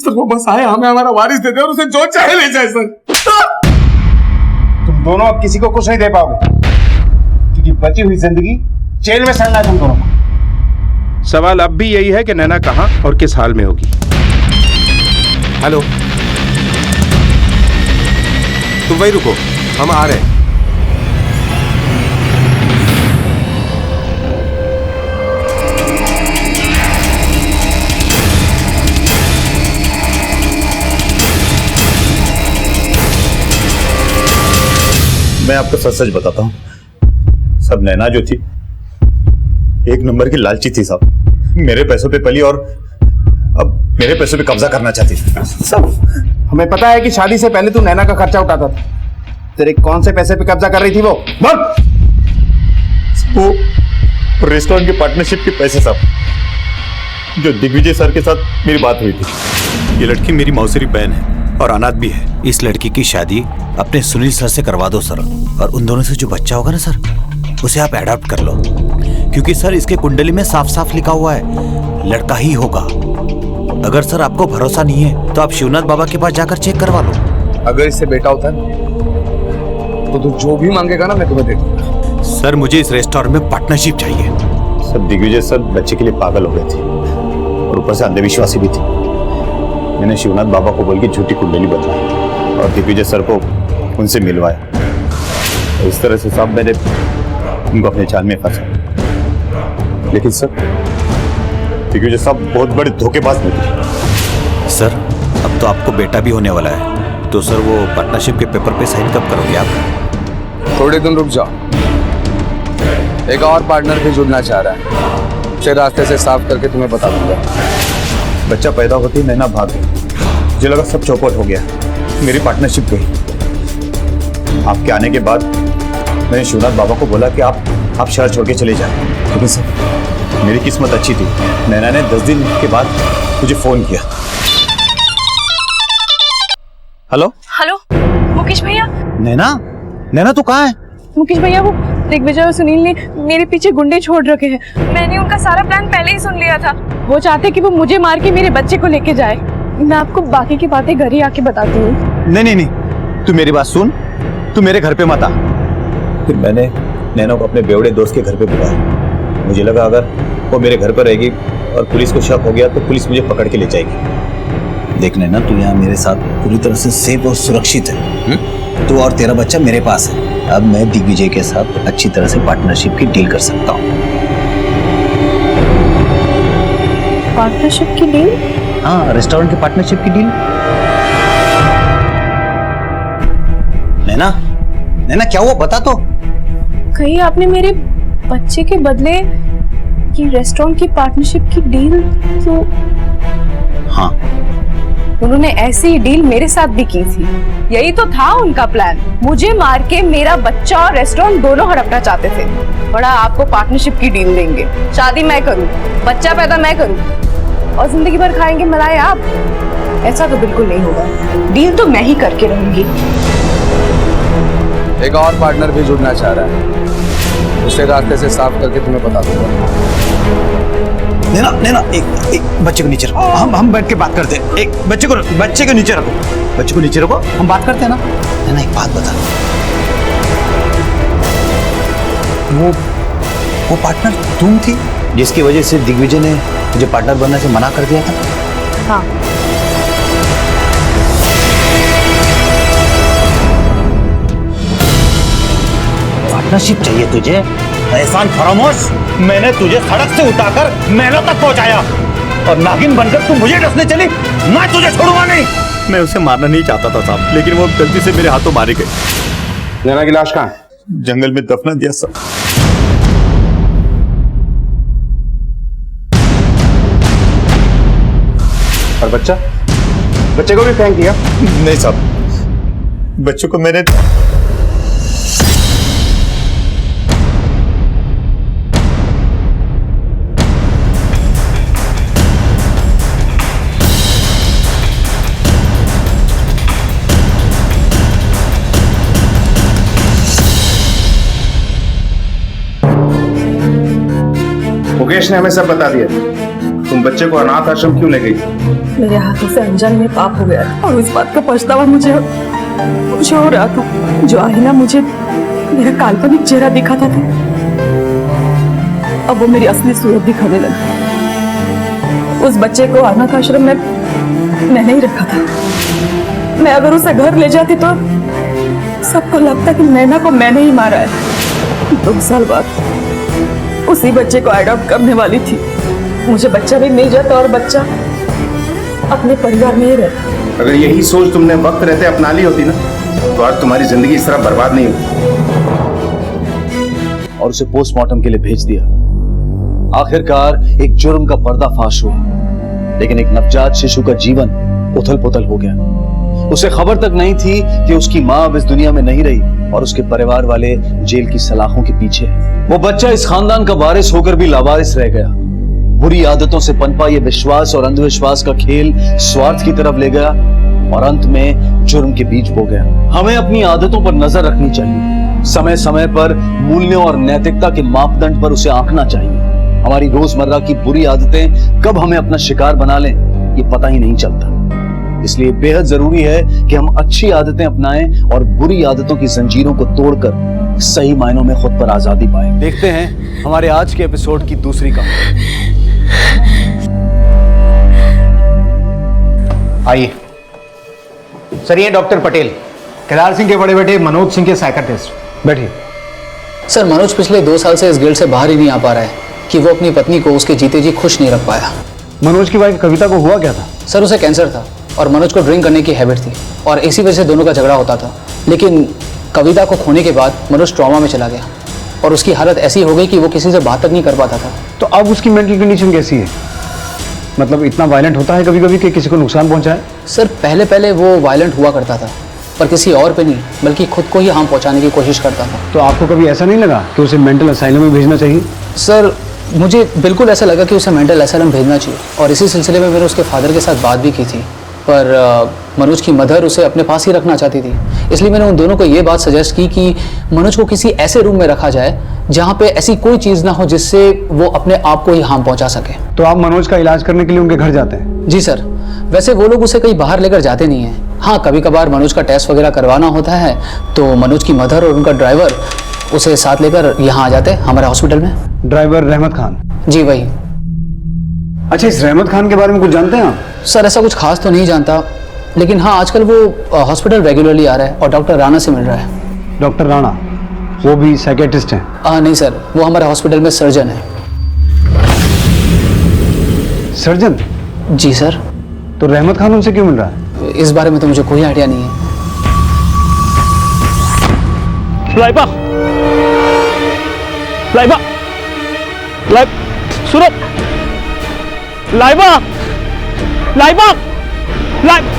वो बस आए, हमें हमारा वारिस दे दे और उसे जो चाहे ले जाए सर। तुम दोनों अब किसी को कुछ नहीं दे पाओगे, क्योंकि बची हुई जिंदगी जेल में सड़ना है तुम दोनों को। सवाल अब भी यही है कि नैना कहाँ और किस हाल में होगी। हेलो, तुम वही रुको, हम आ रहे हैं। मैं आपको सच सच बताता हूँ, सब नैना जो थी एक नंबर की लालची थी साहब। मेरे पैसों पे पली और अब मेरे पैसों पे कब्जा करना चाहती थी। सब हमें पता है कि शादी से पहले तू नैना का खर्चा उठाता था। तेरे कौन से पैसे पे कब्जा कर रही थी वो? बोल। वो रेस्टोरेंट की पार्टनरशिप के पैसे साहब, जो दिग्विजय सर के साथ मेरी बात हुई थी। ये लड़की मेरी मौसेरी बहन है और अनाथ भी है। इस लड़की की शादी अपने सुनील सर से करवा दो सर, और उन दोनों से जो बच्चा होगा ना सर, उसे आप अडॉप्ट कर लो, क्योंकि सर इसके कुंडली में साफ साफ लिखा हुआ है लड़का ही होगा। अगर सर आपको भरोसा नहीं है तो आप शिवनाथ बाबा के पास जाकर चेक करवा लो। अगर इससे बेटा होता है तो तू जो भी मांगेगा ना मैं तुम्हें दे दूंगा। सर मुझे इस रेस्टोरेंट में पार्टनरशिप चाहिए। सब दिग्विजय सर बच्चे के लिए पागल हो गए थे और ऊपर से अंधविश्वासी भी थे। मैंने शिवनाथ बाबा को बोल के झूठी कुंडली बदलाई और दिग्विजय सर को उनसे मिलवाया। इस तरह से साहब मैंने उनको अपने जाल में फंसा। लेकिन सर दिग्विजय साहब बहुत बड़े धोखेबाज निकले। सर अब तो आपको बेटा भी होने वाला है, तो सर वो पार्टनरशिप के पेपर पे साइन कब करोगे आप? थोड़े दिन रुक जाओ, एक और पार्टनर भी जुड़ना चाह रहा है, उसे रास्ते से साफ करके तुम्हें बता दूंगा। बच्चा पैदा होते ही नैना भाग गई, मुझे लगा सब चौपट हो गया, मेरी पार्टनरशिप गई। आपके आने के बाद मैंने शिवनाथ बाबा को बोला कि आप शहर छोड़ के चले जाएं, लेकिन सर मेरी किस्मत अच्छी थी। नैना ने 10 दिन के बाद मुझे फोन किया। हेलो हेलो मुकेश भैया। नैना तू कहाँ है? मुकेश भैया वो दिग्विजय और सुनील ने मेरे पीछे गुंडे छोड़ रखे हैं। मैंने उनका सारा प्लान पहले ही सुन लिया था। वो चाहते कि वो मुझे मार के मेरे बच्चे को लेके जाए। मैं आपको बाकी की बातें घर ही आके बताती हूँ। नहीं, तू मेरी बात सुन, तू मेरे घर पे मत आ। फिर मैंने नैना को अपने बेवड़े दोस्त के घर पे बुलाया। मुझे लगा अगर वो मेरे घर पर रहेगी और पुलिस को शक हो गया तो पुलिस मुझे पकड़ के ले जाएगी। देख नैना, तू यहाँ मेरे साथ पूरी तरह से सेफ और सुरक्षित है। तू और तेरा बच्चा मेरे पास है। अब मैं दिग्विजय के साथ अच्छी तरह से पार्टनरशिप की डील कर सकता हूँ। पार्टनरशिप की डील? हाँ, रेस्टोरेंट की पार्टनरशिप की डील। नैना क्या हुआ बता तो। कहीं आपने मेरे बच्चे के बदले की रेस्टोरेंट की पार्टनरशिप की डील तो? हाँ, उन्होंने ऐसी ही डील मेरे साथ भी की थी। यही तो था उनका प्लान, मुझे मार के मेरा बच्चा और रेस्टोरेंट दोनों हड़पना चाहते थे। बड़ा आपको पार्टनरशिप की डील देंगे, शादी मैं करूं, बच्चा पैदा मैं करूं और जिंदगी भर खाएंगे मलाई आप। ऐसा तो बिल्कुल नहीं होगा। डील तो मैं ही करके रहूंगी। एक और पार्टनर भी जुड़ना चाह रहा है, उसे रास्ते से साफ करके तुम्हें बता दूंगा। नैना एक बच्चे को नीचे रखो। हम बैठ के बात करते हैं। एक बच्चे को नीचे रखो, हम बात करते हैं ना। नैना एक बात बता, वो पार्टनर तुम थी जिसकी वजह से दिग्विजय ने मुझे पार्टनर बनने से मना कर दिया था? हाँ। नसीब चाहिए तुझे? एहसान फरामोश, मैंने तुझे सड़क से उठाकर महलों तक पहुंचाया और नागिन बनकर तू मुझे डसने चली। मैं तुझे छोड़ूंगा नहीं। मैं उसे मारना नहीं चाहता था साहब, लेकिन वो गलती से मेरे हाथों मारी गई। नैना की लाश कहाँ है? जंगल में दफना दिया साहब। और बच्चे को भी फेंक दिया? नहीं साहब, बच्चों को मैंने मुकेश ने हमें सब बता दिया। तुम बच्चे को अनाथ आश्रम क्यों ले गई? मेरे हाथों से अनजाने में पाप हो गया और इस बात का पछतावा मुझे हो रहा था। जो आईना मुझे मेरा काल्पनिक चेहरा दिखाता था, अब वो मेरी असली सूरत दिखाने लगा। उस बच्चे को अनाथ आश्रम में मैंने ही रखा था। मैं अगर उसे घर ले जाती तो सबको लगता कि नैना को मैंने ही मारा है। 2 साल बाद उसी बच्चे को अडॉप्ट करने वाली थी। मुझे बच्चा भी मिल जाता और बच्चा अपने परिवार में ही रहता। अगर यही सोच तुमने वक्त रहते अपना ली होती ना, तो आज तुम्हारी जिंदगी इस तरह बर्बाद नहीं होती। और उसे पोस्टमार्टम के लिए भेज दिया। आखिरकार एक जुर्म का पर्दाफाश हुआ, लेकिन एक नवजात शिशु का जीवन उथल पुथल हो गया। उसे खबर तक नहीं थी कि उसकी मां अब इस दुनिया में नहीं रही और उसके परिवार वाले जेल की सलाखों के पीछे। वो बच्चा इस खानदान का वारिस होकर भी लावारिस रह गया। बुरी आदतों से पनपा ये विश्वास और अंधविश्वास का खेल स्वार्थ की तरफ ले गया और अंत में जुर्म के बीज बो गया। हमें अपनी आदतों पर नजर रखनी चाहिए। समय समय पर मूल्यों और नैतिकता के मापदंड पर उसे आंकना चाहिए। हमारी रोजमर्रा की बुरी आदतें कब हमें अपना शिकार बना लें, ये पता ही नहीं चलता। इसलिए बेहद जरूरी है कि हम अच्छी आदतें अपनाएं और बुरी आदतों की जंजीरों को तोड़कर सही मायनों में खुद पर आजादी पाएं। देखते हैं हमारे आज के एपिसोड की दूसरी कहानी। आइए सर, ये डॉक्टर पटेल, केदार सिंह के बड़े बेटे मनोज सिंह के साइकियाट्रिस्ट। बैठिए। सर, मनोज पिछले 2 साल से इस गिल्ड से बाहर ही नहीं आ पा रहा है कि वो अपनी पत्नी को उसके जीते जी खुश नहीं रख पाया। मनोज की वाइफ कविता को हुआ क्या था? सर, उसे कैंसर था और मनोज को ड्रिंक करने की हैबिट थी और इसी वजह से दोनों का झगड़ा होता था। लेकिन कविता को खोने के बाद मनोज ट्रॉमा में चला गया और उसकी हालत ऐसी हो गई कि वो किसी से बात तक नहीं कर पाता था। तो अब उसकी मेंटल कंडीशन कैसी है? मतलब इतना वायलेंट होता है कभी कभी कि किसी को नुकसान पहुंचाए? सर, पहले वो वायलेंट हुआ करता था, पर किसी और पे नहीं बल्कि खुद को ही हार्म पहुंचाने की कोशिश करता था। तो आपको कभी ऐसा नहीं लगा कि उसे मेंटल असाइलम में भेजना चाहिए? सर, मुझे बिल्कुल ऐसा लगा कि उसे मेंटल असाइलम भेजना चाहिए और इसी सिलसिले में मैंने उसके फादर के साथ बात भी की थी, पर मनोज की मदर उसे अपने पास ही रखना चाहती थी। इसलिए मैंने उन दोनों को ये बात सजेस्ट की कि मनोज को किसी ऐसे रूम में रखा जाए जहाँ पे ऐसी कोई चीज़ ना हो जिससे वो अपने आप को ही हार्म पहुँचा सके। तो आप मनोज का इलाज करने के लिए उनके घर जाते हैं? जी सर, वैसे वो लोग उसे कहीं बाहर लेकर जाते नहीं हैं। हाँ, कभी कभार मनोज का टेस्ट वगैरह करवाना होता है तो मनोज की मदर और उनका ड्राइवर उसे साथ लेकर यहाँ आ जाते हैं हमारे हॉस्पिटल में। ड्राइवर रहमत खान? जी वही। अच्छा, इस रहमत खान के बारे में कुछ जानते हैं आप? सर, ऐसा कुछ खास तो नहीं जानता, लेकिन हाँ आजकल वो हॉस्पिटल रेगुलरली आ रहा है और डॉक्टर राणा से मिल रहा है। डॉक्टर राणा वो भी साइकियाट्रिस्ट हैं? नहीं सर, वो हमारे हॉस्पिटल में सर्जन है। सर्जन? जी सर। तो रहमत खान उनसे क्यों मिल रहा है? इस बारे में तो मुझे कोई आइडिया नहीं है। लाइबा, लाइबा, लाइब, सुनो, लाइबा, लाइबा, लाइब।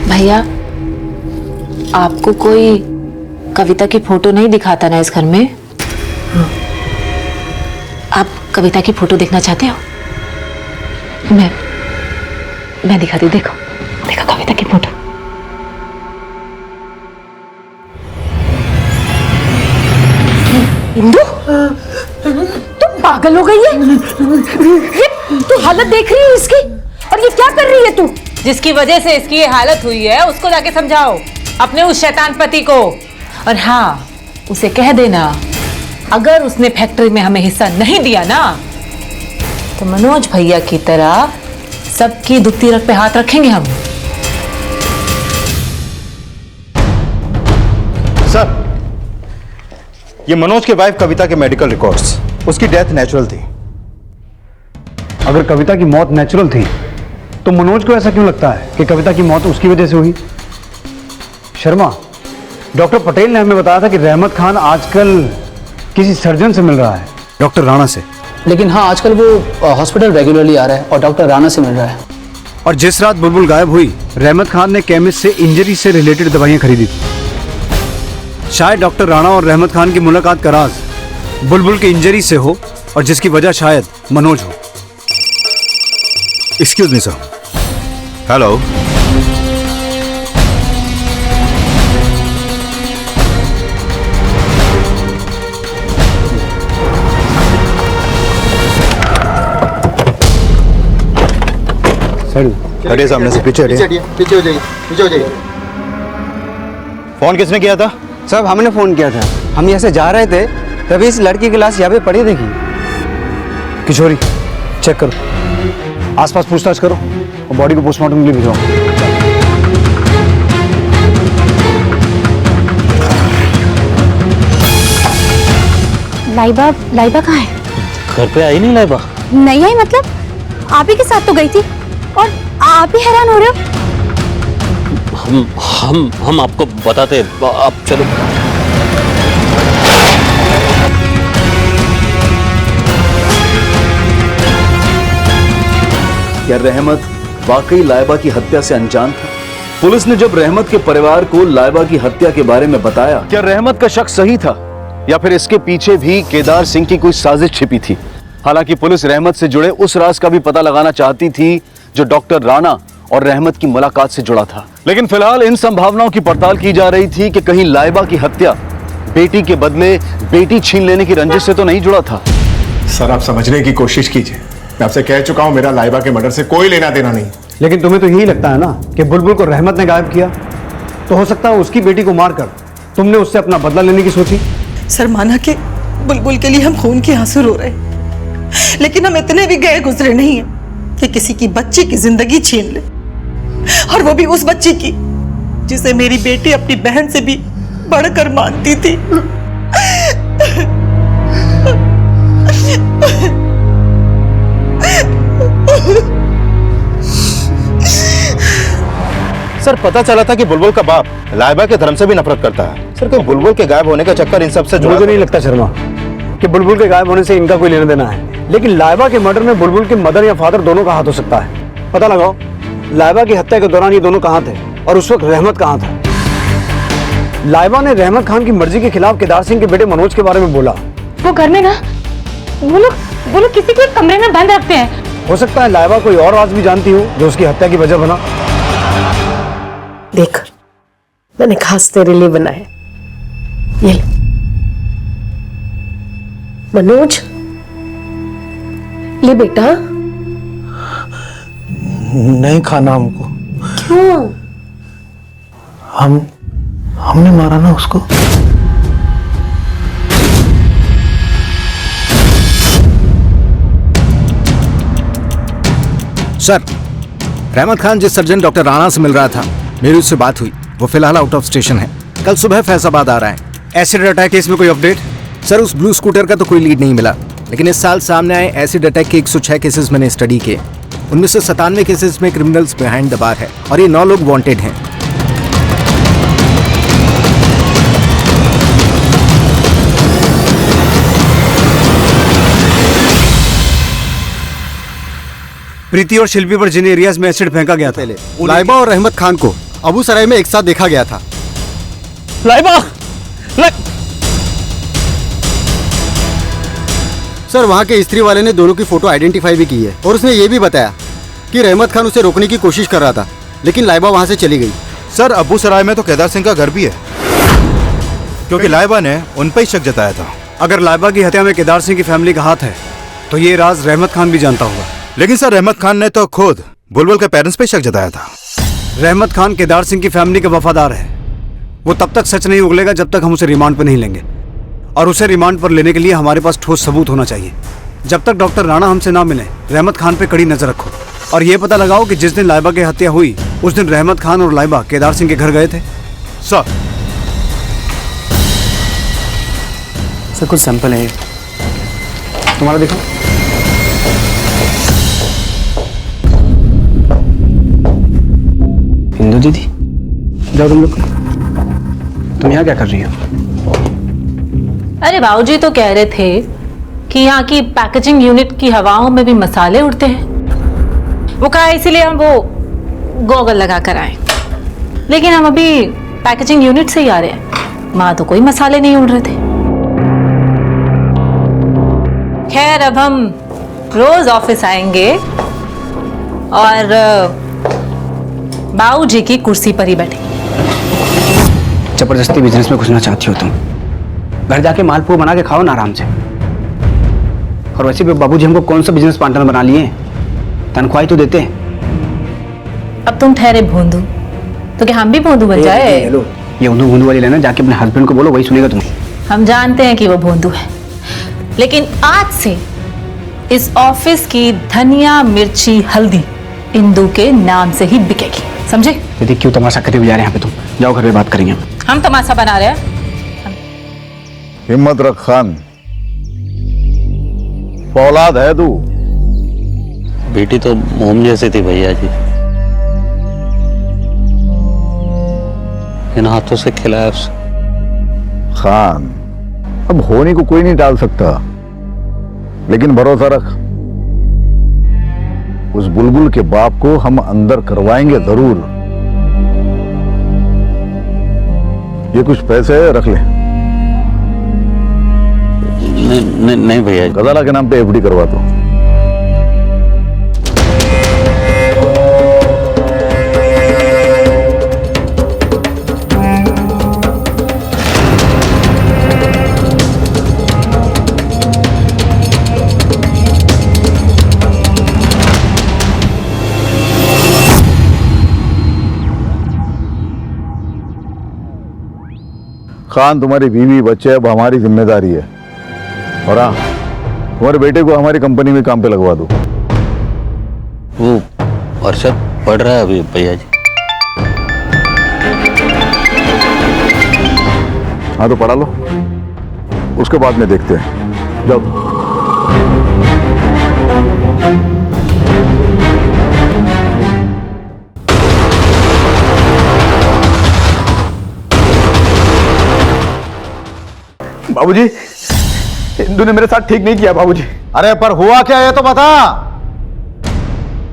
भैया, आपको कोई कविता की फोटो नहीं दिखाता ना इस घर में? कविता की फोटो देखना चाहते हो? मैं दिखाती, देखो देखो कविता की फोटो। इंदु, तुम पागल हो गई है? ये तू हालत देख रही है इसकी, और ये क्या कर रही है तू? जिसकी वजह से इसकी ये हालत हुई है उसको जाके समझाओ, अपने उस शैतान पति को। और हाँ, उसे कह देना अगर उसने फैक्ट्री में हमें हिस्सा नहीं दिया ना तो मनोज भैया की तरह सबकी दुखती रग पे हाथ रखेंगे हम। सर, ये मनोज के वाइफ कविता के मेडिकल रिकॉर्ड्स, उसकी डेथ नेचुरल थी। अगर कविता की मौत नेचुरल थी तो मनोज को ऐसा क्यों लगता है कि कविता की मौत उसकी वजह से हुई? शर्मा, डॉक्टर पटेल ने हमें बताया था कि रहमत खान आजकल किसी सर्जन से मिल रहा है, डॉक्टर राणा से। लेकिन हाँ, आजकल वो हॉस्पिटल रेगुलरली आ रहा है और डॉक्टर राणा से मिल रहा है। और जिस रात बुलबुल गायब हुई, रहमत खान ने केमिस्ट से इंजरी से रिलेटेड दवाइयां खरीदी थी। शायद डॉक्टर राणा और रहमत खान की मुलाकात का राज बुलबुल की इंजरी से हो, और जिसकी वजह शायद मनोज हो। Excuse me sir. हेलो। हटिए सामने से, पीछे हटिए। पीछे हो जाइए, पीछे हो जाइए। फोन किसने किया था? साहब, हमने फोन किया था। हम यहाँ से जा रहे थे, तभी इस लड़की की लाश यहाँ पे पड़ी देखी। किशोरी, चेक करो, आसपास पूछताछ करो और बॉडी को पोस्टमार्टम के लिए भिजवाओ। लाइबा कहाँ है? घर पे आई नहीं लाइबा? नहीं आई मतलब? आप ही के साथ तो गई थी और आप ही हैरान हो रहे हो। हम आपको बताते, आप चलो। क्या रहमत वाकई लाइबा की हत्या से अनजान था? पुलिस ने जब रहमत के परिवार को लाइबा की हत्या के बारे में बताया, क्या रहमत का शक सही था या फिर इसके पीछे भी केदार सिंह की कोई साजिश छिपी थी? हालांकि पुलिस रहमत से जुड़े उस राज का भी पता लगाना चाहती थी जो डॉक्टर राणा और रहमत की मुलाकात से जुड़ा था। लेकिन फिलहाल इन संभावनाओं की पड़ताल की जा रही थी कि कहीं लाइबा की हत्या बेटी के बदले बेटी छीन लेने की रंजिश से तो नहीं जुड़ा था। सर, आप समझने की कोशिश कीजिए। मैं आपसे कह चुका हूं, मेरा लाइबा के मर्डर से कोई लेना देना नहीं। लेकिन तुम्हें तो यही लगता है ना कि बुलबुल को रहमत ने गायब किया, तो हो सकता है उसकी बेटी को मारकर तुमने उससे अपना बदला लेने की सोची। सर, माना कि बुलबुल के लिए हम खून के आंसू रो रहे, लेकिन हम इतने भी गए गुजरे नहीं हैं कि किसी की बच्ची की जिंदगी छीन ले, और वो भी उस बच्ची की जिसे मेरी बेटी अपनी बहन से भी बढ़कर मानती थी। सर, पता चला था कि बुलबुल का बाप लाइबा के धर्म से भी नफरत करता है। सर, कोई बुलबुल के गायब होने का चक्कर इन सब से जुड़ा? मुझे नहीं लगता शर्मा कि बुलबुल के गायब होने से इनका कोई लेना देना है, लेकिन लाइबा के मर्डर में बुलबुल के मदर या फादर दोनों का हाथ हो सकता है। पता लगाओ, लाइबा की हत्या के दौरान ये दोनों कहाँ थे और उस वक्त रहमत कहाँ था। लाइबा ने रहमत खान की मर्जी के खिलाफ केदार सिंह के बेटे मनोज के बारे में बोला। वो घर में ना वो लोग किसी को एक कमरे में बंद रखते हैं। हो सकता है लाइबा कोई और राज भी जानती हो जो उसकी हत्या की वजह बना। देख, मैंने खास तेरे लिए बनाया, ये ले। मनोज, ले बेटा। नहीं खाना हमको। क्यों? हमने मारा ना उसको। सर, रहमत खान जिस सर्जन डॉक्टर राणा से मिल रहा था, मेरी उससे बात हुई। वो फिलहाल आउट ऑफ स्टेशन है। कल सुबह फैसलाबाद आ रहा है। एसिड अटैक केस में कोई अपडेट? सर, उस ब्लू स्कूटर का तो कोई लीड नहीं मिला, लेकिन इस साल सामने आए एसिड अटैक के 106 केसेस मैंने स्टडी किए। उनमें से 97 केसेस में क्रिमिनल्स बिहाइंड द बार है और ये 9 लोग वांटेड हैं। प्रीति और शिल्पी पर जिन एरियाज में एसिड फेंका गया था, लाइबा और रहमत खान को अबू सराय में एक साथ देखा गया था। सर वहाँ के स्त्री वाले ने दोनों की फोटो आइडेंटिफाई भी की है और उसने ये भी बताया कि रहमत खान उसे रोकने की कोशिश कर रहा था, लेकिन लाइबा वहाँ से चली गई। सर अबू सराय में तो केदार सिंह का घर भी है, क्योंकि लाइबा ने उन पर ही शक जताया था। अगर लाइबा की हत्या में केदार सिंह की फैमिली का हाथ है तो ये राज रहमत खान भी जानता होगा। लेकिन सर रहमत खान ने तो खुद बुलबुल के पेरेंट्स पे शक जताया था। रहमत खान केदार सिंह की फैमिली के वफादार है। वो तब तक सच नहीं उगलेगा जब तक हम उसे रिमांड पर नहीं लेंगे, और उसे रिमांड पर लेने के लिए हमारे पास ठोस सबूत होना चाहिए। जब तक डॉक्टर राणा हमसे ना मिले, रहमत खान पे कड़ी नजर रखो और ये पता लगाओ कि जिस दिन लाइबा की हत्या हुई उस दिन रहमत खान और लाइबा केदार सिंह के घर गए थे। सर कुछ सैंपल है, तुम्हारा देखो। हिंदू दीदी जाओ तुम लोग, तुम यहाँ क्या कर रही हो? अरे बाबूजी तो कह रहे थे कि यहाँ की पैकेजिंग यूनिट की हवाओं में भी मसाले उड़ते हैं। वो कहा इसीलिए हम वो गॉगल लगा कर आए, लेकिन हम अभी पैकेजिंग यूनिट से ही आ रहे हैं, वहां तो कोई मसाले नहीं उड़ रहे थे। खैर अब हम रोज ऑफिस आएंगे और बाबूजी की कुर्सी पर ही बैठेंगे। जबरदस्ती बिजनेस में घुसना चाहती हो तुम? घर जाके मालपुआ बना के खाओ ना आराम से। और वैसे भी बाबूजी हमको कौन सा बिजनेस पार्टनर बना लिए हैं, तनख्वाह तो देते हैं। अब तुम ठहरे भोंदू, तो क्या हम भी भोंदू बन जाए? ये ऊंधू भोंदू वाली लेना, जाके अपने हस्बैंड को बोलो, वही सुनेगा तुम्हें। हम जानते हैं कि वो भोंदू है, लेकिन आज से इस ऑफिस की धनिया मिर्ची हल्दी इंदू के नाम से ही बिकेगी, समझे? दीदी क्यों तमाशा करते हुए जा रहे हैं यहाँ पे? तुम जाओ घर पे बात करेंगे। हम तमाशा बना रहे हैं? हिम्मत रख खान, औलाद है तू। बेटी तो मोम जैसी थी भैया जी, इन हाथों से खिलाया उसे। खान अब होने को कोई नहीं डाल सकता, लेकिन भरोसा रख, उस बुलबुल के बाप को हम अंदर करवाएंगे जरूर। ये कुछ पैसे रख ले। नहीं भैया, गजाला के नाम पे एफडी करवा दो। खान तुम्हारी बीवी बच्चे अब हमारी जिम्मेदारी है, और हाँ तुम्हारे बेटे को हमारी कंपनी में काम पे लगवा दो। वो अरशद पढ़ रहा है अभी भैया जी। हाँ तो पढ़ा लो, उसके बाद में देखते हैं। जाओ। बाबूजी, इंदू ने मेरे साथ ठीक नहीं किया बाबूजी। अरे पर हुआ क्या है तो बता।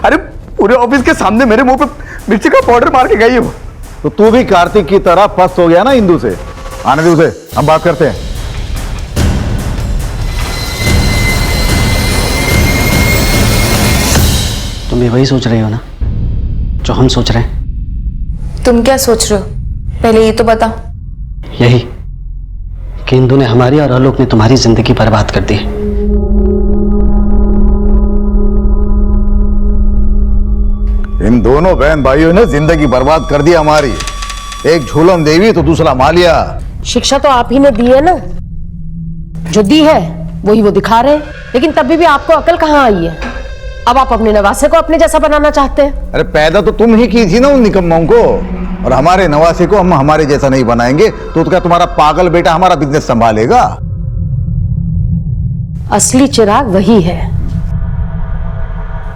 अरे पूरे ऑफिस के सामने मेरे मुंह पे मिर्ची का पाउडर मार के गई वो। तो तू भी कार्तिक की तरह फंस हो गया ना इंदू से। आने दे उसे, हम बात करते हैं। तुम भी वही सोच रहे हो ना जो हम सोच रहे हैं? तुम क्या सोच रहे हो, पहले ये तो बताओ। यही कि इंदू ने हमारी और आलोक ने तुम्हारी जिंदगी बर्बाद कर दी। इन दोनों बहन भाइयों ने जिंदगी बर्बाद कर दी हमारी। एक झूलन देवी तो दूसरा मालिया। शिक्षा तो आप ही ने दी है ना, जो दी है वही वो दिखा रहे हैं, लेकिन तभी भी आपको अकल कहाँ आई है? अब आप अपने नवासे को अपने जैसा बनाना चाहते हैं। अरे पैदा तो तुम ही की थी ना उन निकम्मों को, और हमारे नवासे को हम हमारे जैसा नहीं बनाएंगे तो क्या तुम्हारा पागल बेटा हमारा बिजनेस संभालेगा? असली चिराग वही है,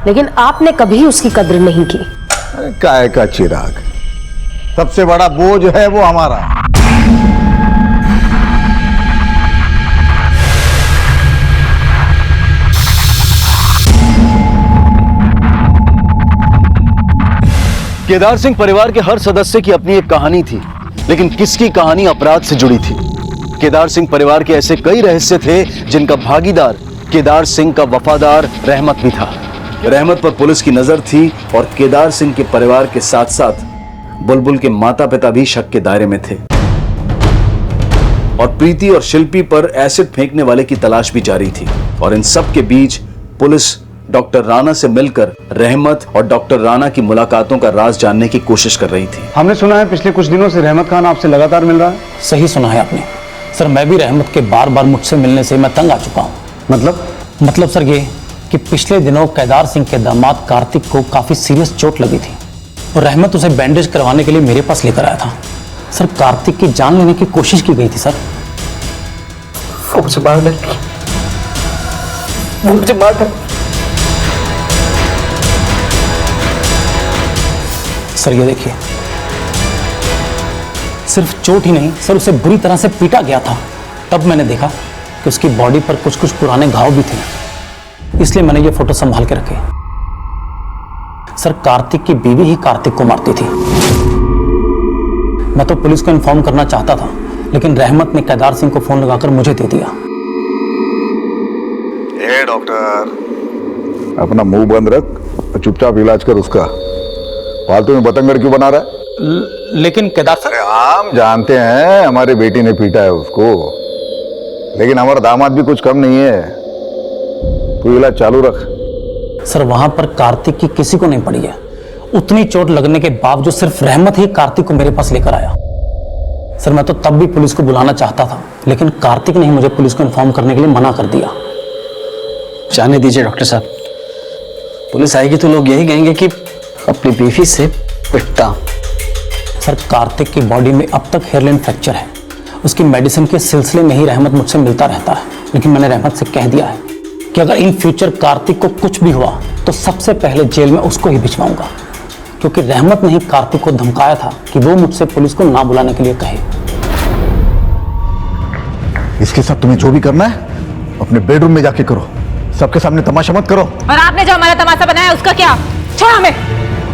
लेकिन आपने कभी उसकी कद्र नहीं की। अरे काय का चिराग, सबसे बड़ा बोझ है वो हमारा। केदार सिंह परिवार के हर सदस्य की अपनी एक कहानी थी, लेकिन किसकी कहानी अपराध से जुड़ी थी? केदार सिंह परिवार के ऐसे कई रहस्य थे जिनका भागीदार केदार सिंह का वफादार रहमत भी था। रहमत पर पुलिस की नजर थी और केदार सिंह के परिवार के साथ साथ बुलबुल के माता पिता भी शक के दायरे में थे और प्रीति और शिल्पी पर एसिड फेंकने वाले की तलाश भी जारी थी। और इन सब के बीच पुलिस डॉक्टर राणा से मिलकर रहमत और डॉक्टर राणा की मुलाकातों का राज जानने की कोशिश कर रही थी। हमने सुना है पिछले कुछ दिनों से रहमत खान आपसे लगातार मिल रहा है। सही सुना है आपने सर, मैं भी रहमत के बार बार मुझसे मिलने से मैं तंग आ चुका हूँ। मतलब सर ये कि पिछले दिनों केदार सिंह के दामाद कार्तिक को काफी सीरियस चोट लगी थी और रहमत उसे बैंडेज करवाने के लिए मेरे पास लेकर आया था। सर कार्तिक की जान लेने की कोशिश की गई थी सर। मुझे मार डाली, मुझे मार डाली। सर ये देखिए, सिर्फ चोट ही नहीं सर, उसे बुरी तरह से पीटा गया था। तब मैंने देखा कि उसकी बॉडी पर कुछ कुछ पुराने घाव भी थे, इसलिए मैंने ये फोटो संभाल के रखे। सर कार्तिक की बीवी ही कार्तिक को मारती थी। मैं तो पुलिस को इन्फॉर्म करना चाहता था, लेकिन रहमत ने केदार सिंह को फोन लगाकर मुझे दे दिया। ए डॉक्टर, अपना मुंह बंद रख और चुपचाप इलाज कर उसका। फालतू में बतंगड़ क्यों बना रहा है? लेकिन केदार सर, हम जानते हैं हमारी बेटी ने पीटा है उसको, लेकिन हमारा दामाद भी कुछ कम नहीं है। तू इलाज चालू रख। सर वहां पर कार्तिक की किसी को नहीं पड़ी है। उतनी चोट लगने के बावजूद सिर्फ रहमत ही कार्तिक को मेरे पास लेकर आया। सर मैं तो तब भी पुलिस को बुलाना चाहता था, लेकिन कार्तिक ने ही मुझे पुलिस को इन्फॉर्म करने के लिए मना कर दिया। जाने दीजिए डॉक्टर साहब, पुलिस आएगी तो लोग यही कहेंगे कि अपनी बीवी से पिटता। सर कार्तिक की बॉडी में अब तक हेयरलाइन फ्रैक्चर है। उसकी मेडिसिन के सिलसिले में ही रहमत मुझसे मिलता रहता है, लेकिन मैंने रहमत से कह दिया है कि अगर इन फ्यूचर कार्तिक को कुछ भी हुआ तो सबसे पहले जेल में उसको ही भिजवाऊंगा, क्योंकि रहमत ने ही कार्तिक को धमकाया था कि वो मुझसे पुलिस को ना बुलाने के लिए कहे। इसके साथ तुम्हें जो भी करना है अपने बेडरूम में जाके करो, सबके सामने तमाशा मत करो। और आपने जो हमारा तमाशा बनाया उसका क्या? छोड़ हमें।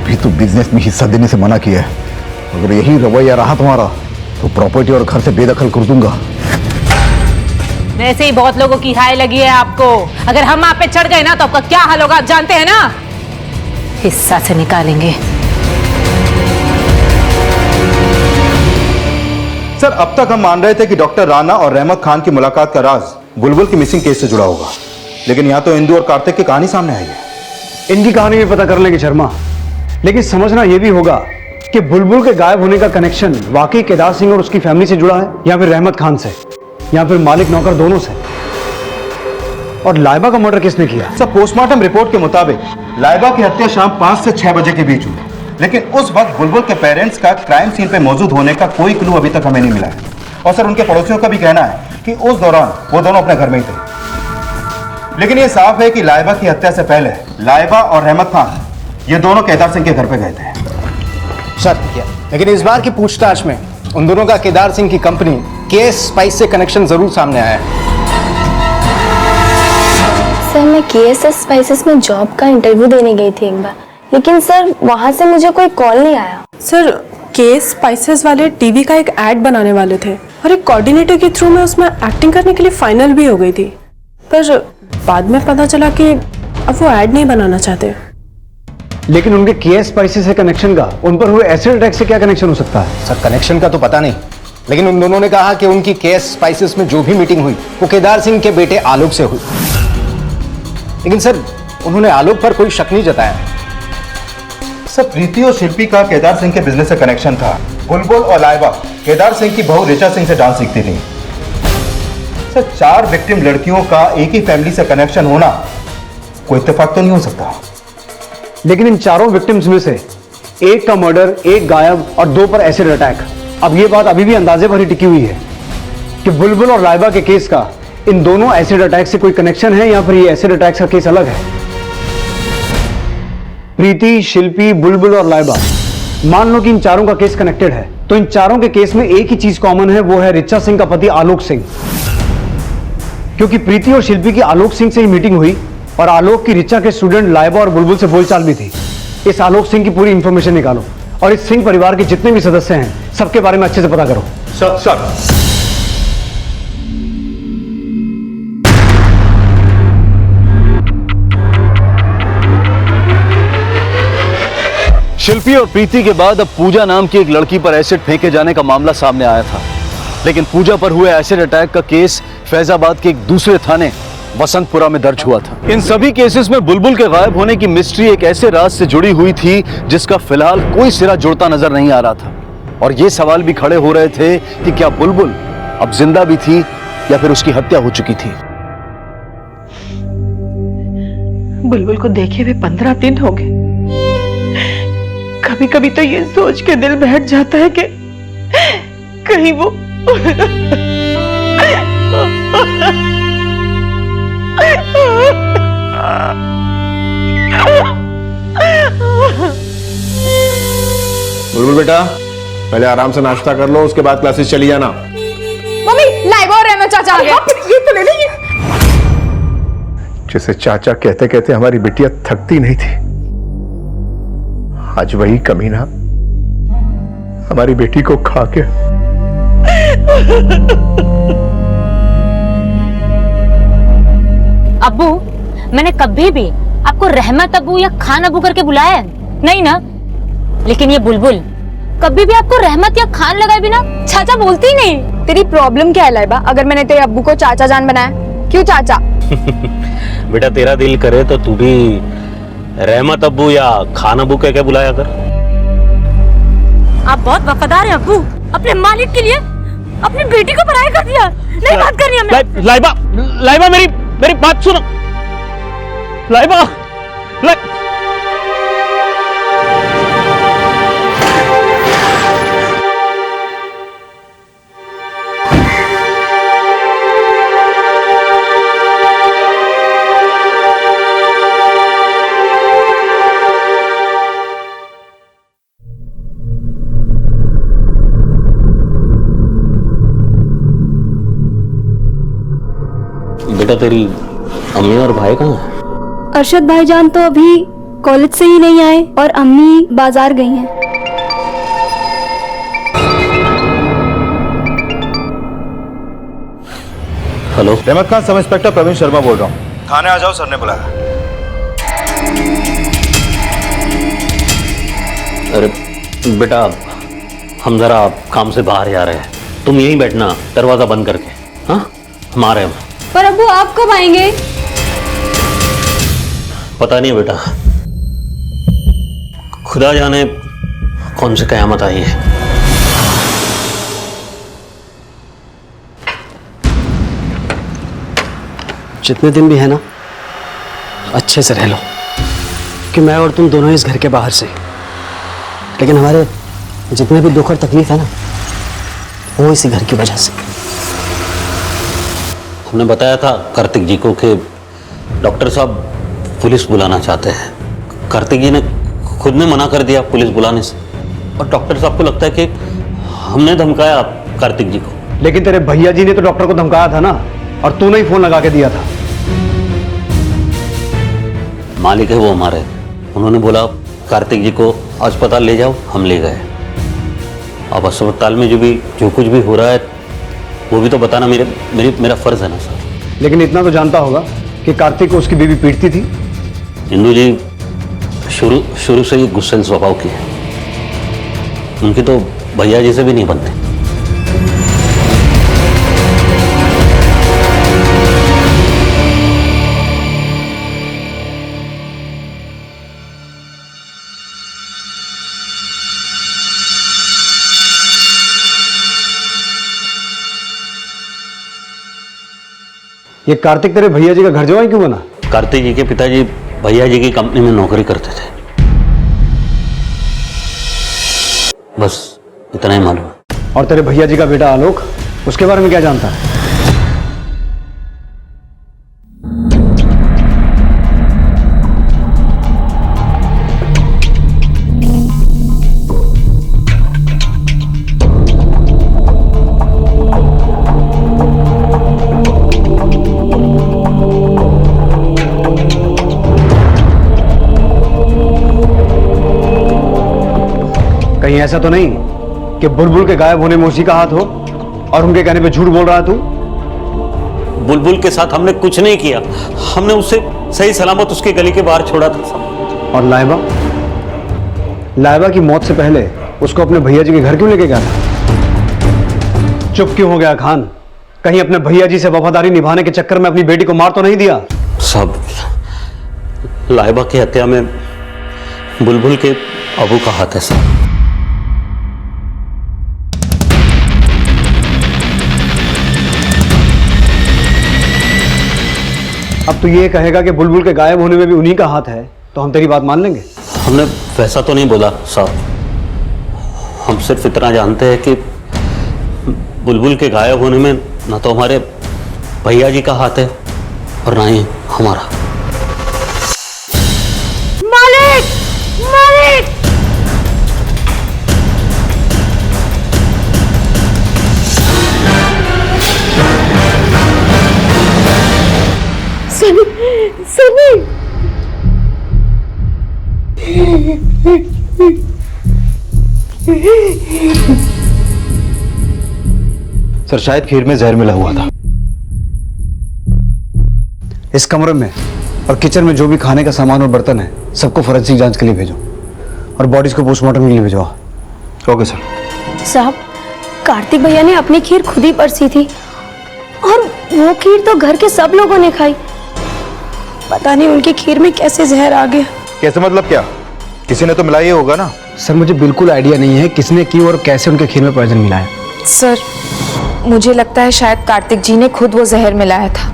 भी तो बिजनेस में हिस्सा देने से मना किया है। अगर यही रवैया रहा तुम्हारा तो प्रॉपर्टी और घर से बेदखल कर दूंगा। वैसे ही बहुत लोगों की हाय लगी है आपको। अगर हम आप पे चढ़ गए ना तो आपका क्या हाल होगा आप जानते हैं ना। हिस्सा से निकालेंगे। सर अब तक हम मान रहे थे कि डॉक्टर राणा और रहमत खान की मुलाकात का राज बुलबुल की मिसिंग केस से जुड़ा होगा, लेकिन यहाँ तो इंदु और कार्तिक की कहानी सामने आई है। इनकी कहानी भी पता कर लेंगे शर्मा, लेकिन समझना यह भी होगा कि बुलबुल के गायब होने का कनेक्शन वाकई केदार सिंह और उसकी फैमिली से जुड़ा है या फिर रहमत खान से या फिर मालिक नौकर दोनों से। और लाइबा का मर्डर किसने किया? सर पोस्टमार्टम रिपोर्ट के मुताबिक लाइबा की हत्या शाम 5 से 6 बजे के बीच हुई, लेकिन उस वक्त बुलबुल के पेरेंट्स का क्राइम सीन पे मौजूद होने का कोई क्लू अभी तक हमें नहीं मिला है। और सर उनके पड़ोसियों का भी कहना है कि उस दौरान वो दोनों अपने घर में ही थे। लेकिन ये साफ है कि लाइबा की हत्या से पहले लाइबा और रहमत खान ये दोनों केदार सिंह के घर पे गए थे। सर लेकिन इस बार की पूछताछ में उन दोनों का केदार सिंह की कंपनी केएस स्पाइस से कनेक्शन जरूर सामने आया है। सर मैं केएस स्पाइसेस में जॉब का इंटरव्यू देने गई थी एक बार, लेकिन सर वहां से मुझे कोई कॉल नहीं आया। सर केएस स्पाइसेस वाले टीवी का एक ऐड बनाने वाले थे और एक कोऑर्डिनेटर के थ्रू मैं उसमें एक्टिंग करने के लिए फाइनल भी हो गई थी, पर बाद में पता चला कि अब वो ऐड नहीं बनाना चाहते। लेकिन उनके केएस स्पाइसेस से कनेक्शन का उन पर हुए एसिड अटैक से क्या कनेक्शन हो सकता है? सर कनेक्शन का तो पता नहीं, लेकिन उन दोनों ने कहा कि उनकी केएस स्पाइसेस में जो भी मीटिंग हुई वो केदार सिंह के बेटे आलोक से हुई। लेकिन सर उन्होंने आलोक पर कोई शक नहीं जताया। सर प्रीति और शिल्पी का केदार सिंह के बिजनेस से कनेक्शन था। बुलबुल और लाइबा केदार सिंह की बहू ऋचा सिंह से डांस सीखती थी। सर 4 विक्टिम लड़कियों का एक ही फैमिली से कनेक्शन होना कोई इत्तेफाक तो नहीं हो सकता। लेकिन इन चारों विक्टिम्स में से एक का मर्डर, एक गायब और 2 पर एसिड अटैक। अब ये बात अभी भी अंदाजे पर ही टिकी हुई है कि बुलबुल और लाइबा के केस का इन दोनों एसिड अटैक से कोई कनेक्शन है या फिर ये एसिड अटैक का केस अलग है। प्रीति, शिल्पी, बुलबुल और लाइबा, मान लो कि इन चारों का केस कनेक्टेड है, तो इन चारों के केस में एक ही चीज कॉमन है, वो है ऋचा सिंह का पति आलोक सिंह। क्योंकि प्रीति और शिल्पी की आलोक सिंह से ही मीटिंग हुई और आलोक की ऋचा के स्टूडेंट लाइबा और बुलबुल से बोलचाल भी थी। इस आलोक सिंह की पूरी इंफॉर्मेशन निकालो और इस सिंह परिवार के जितने भी सदस्य हैं सबके बारे में अच्छे से पता करो। सर शिल्पी और प्रीति के बाद अब पूजा नाम की एक लड़की पर एसिड फेंके जाने का मामला सामने आया था, लेकिन पूजा पर हुए एसिड अटैक का केस फैजाबाद के एक दूसरे थाने वसंतपुरा में दर्ज हुआ था। इन सभी केसेस में बुलबुल के गायब होने की मिस्ट्री एक ऐसे राज से जुड़ी हुई थी जिसका फिलहाल कोई सिरा जुड़ता नजर नहीं आ रहा था, और ये सवाल भी खड़े हो रहे थे कि क्या बुलबुल अब जिंदा भी थी या फिर उसकी हत्या हो चुकी थी। बुलबुल को देखे हुए 15 दिन हो गए। कभी कभी तो ये सोच के दिल बैठ जाता है कि कहीं वो बुलबुल बेटा, पहले आराम से नाश्ता कर लो, उसके बाद क्लासेस चली जाना। मम्मी लाइबा और रहना चाचा आ गया। ये तो ले लीजिए। जिसे चाचा कहते कहते हमारी बिटिया थकती नहीं थी, आज वही कमीना हमारी बेटी को खा के। अब्बू, मैंने कभी भी आपको रहमत अब्बू या खान अब्बू करके बुलाया है नहीं ना? लेकिन ये बुलबुल कभी भी आपको रहमत या खान लगाए बिना चाचा बोलती ही नहीं। तेरी प्रॉब्लम क्या है लाइबा, अगर मैंने तेरे अब्बू को चाचा जान बनाया? क्यों चाचा? बेटा तेरा दिल करे तो तू भी रहमत अब्बू या खान अब्बू कह के बुलाया कर। आप बहुत वफादार हैं अब्बू, अपने मालिक के लिए अपनी बेटी को पराया कर दिया। नहीं बात करनी हमें। लाइबा मेरी बात सुनो। लाइबा बेटा तेरी अम्मी और भाई कहाँ हैं? अरशद भाईजान तो अभी कॉलेज से ही नहीं आए और अम्मी बाजार गई हैं। हेलो, रहमत खान, सब इंस्पेक्टर प्रवीण शर्मा बोल रहा हूँ। थाने आ जाओ, सर ने बुलाया। अरे बेटा हम जरा काम से बाहर जा रहे हैं, तुम यहीं बैठना दरवाजा बंद करके। हाँ हम आ रहे हैं। पर अब्बू आप कब आएंगे? पता नहीं बेटा, खुदा जाने कौन सी कयामत आई है। जितने दिन भी है ना, अच्छे से रह लो, कि मैं और तुम दोनों इस घर के बाहर से, लेकिन हमारे जितने भी दुख और तकलीफ है ना, वो इसी घर की वजह से। हमने बताया था कार्तिक जी को कि डॉक्टर साहब पुलिस बुलाना चाहते हैं। कार्तिक जी ने खुद ने मना कर दिया पुलिस बुलाने से, और डॉक्टर साहब को लगता है कि हमने धमकाया कार्तिक जी को। लेकिन तेरे भैया जी ने तो डॉक्टर को धमकाया था ना, और तूने ही फोन लगा के दिया था। मालिक है वो हमारे, उन्होंने बोला कार्तिक जी को अस्पताल ले जाओ, हम ले गए। अब अस्पताल में जो कुछ भी हो रहा है वो भी तो बताना मेरा फर्ज है ना सर। लेकिन इतना तो जानता होगा कि कार्तिक को उसकी बीवी पीटती थी। इंदू जी शुरू से ही गुस्सैल स्वभाव की है, उनकी तो भैया जी से भी नहीं बनते। ये कार्तिक तेरे भैया जी का घर जवाई क्यों बना? कार्तिक जी के पिताजी भैया जी की कंपनी में नौकरी करते थे, बस इतना ही मालूम। और तेरे भैया जी का बेटा आलोक, उसके बारे में क्या जानता है? कहीं ऐसा तो नहीं कि बुलबुल के गायब होने में उसी का हाथ हो और उनके कहने पे झूठ बोल रहा है तू? बुलबुल के साथ हमने कुछ नहीं किया, हमने उसे सही सलामत उसके गली के बाहर छोड़ा था। और लाइबा, लाइबा की मौत से पहले उसको अपने भैया जी के घर क्यों लेके गया था? चुप क्यों हो गया खान? कहीं अपने भैया जी से वफादारी निभाने के चक्कर में अपनी बेटी को मार तो नहीं दिया? साहब, लाइबा की हत्या में बुलबुल के अबू का हाथ है साहब। अब तो ये कहेगा कि बुलबुल के गायब होने में भी उन्हीं का हाथ है, तो हम तेरी बात मान लेंगे? हमने वैसा तो नहीं बोला साहब, हम सिर्फ इतना जानते हैं कि बुलबुल के गायब होने में ना तो हमारे भैया जी का हाथ है और ना ही हमारा। मालिक! मालिक! सनी! सनी! सर शायद खीर में जहर मिला हुआ था। इस कमरे में और किचन में जो भी खाने का सामान और बर्तन है सबको फोरेंसिक जांच के लिए भेजो और बॉडीज को पोस्टमार्टम के लिए भेजो। Okay sir. साहब, कार्तिक भैया ने अपनी खीर खुद ही परसी थी और वो खीर तो घर के सब लोगों ने खाई। पता नहीं उनकी खीर में कैसे जहर आ गया। कैसे मतलब क्या? किसी ने तो मिलाया ही होगा ना? सर मुझे बिल्कुल आइडिया नहीं है किसने की और कैसे उनके खीर में पॉइजन मिला है। सर, मुझे लगता है शायद कार्तिक जी ने खुद वो जहर मिलाया था।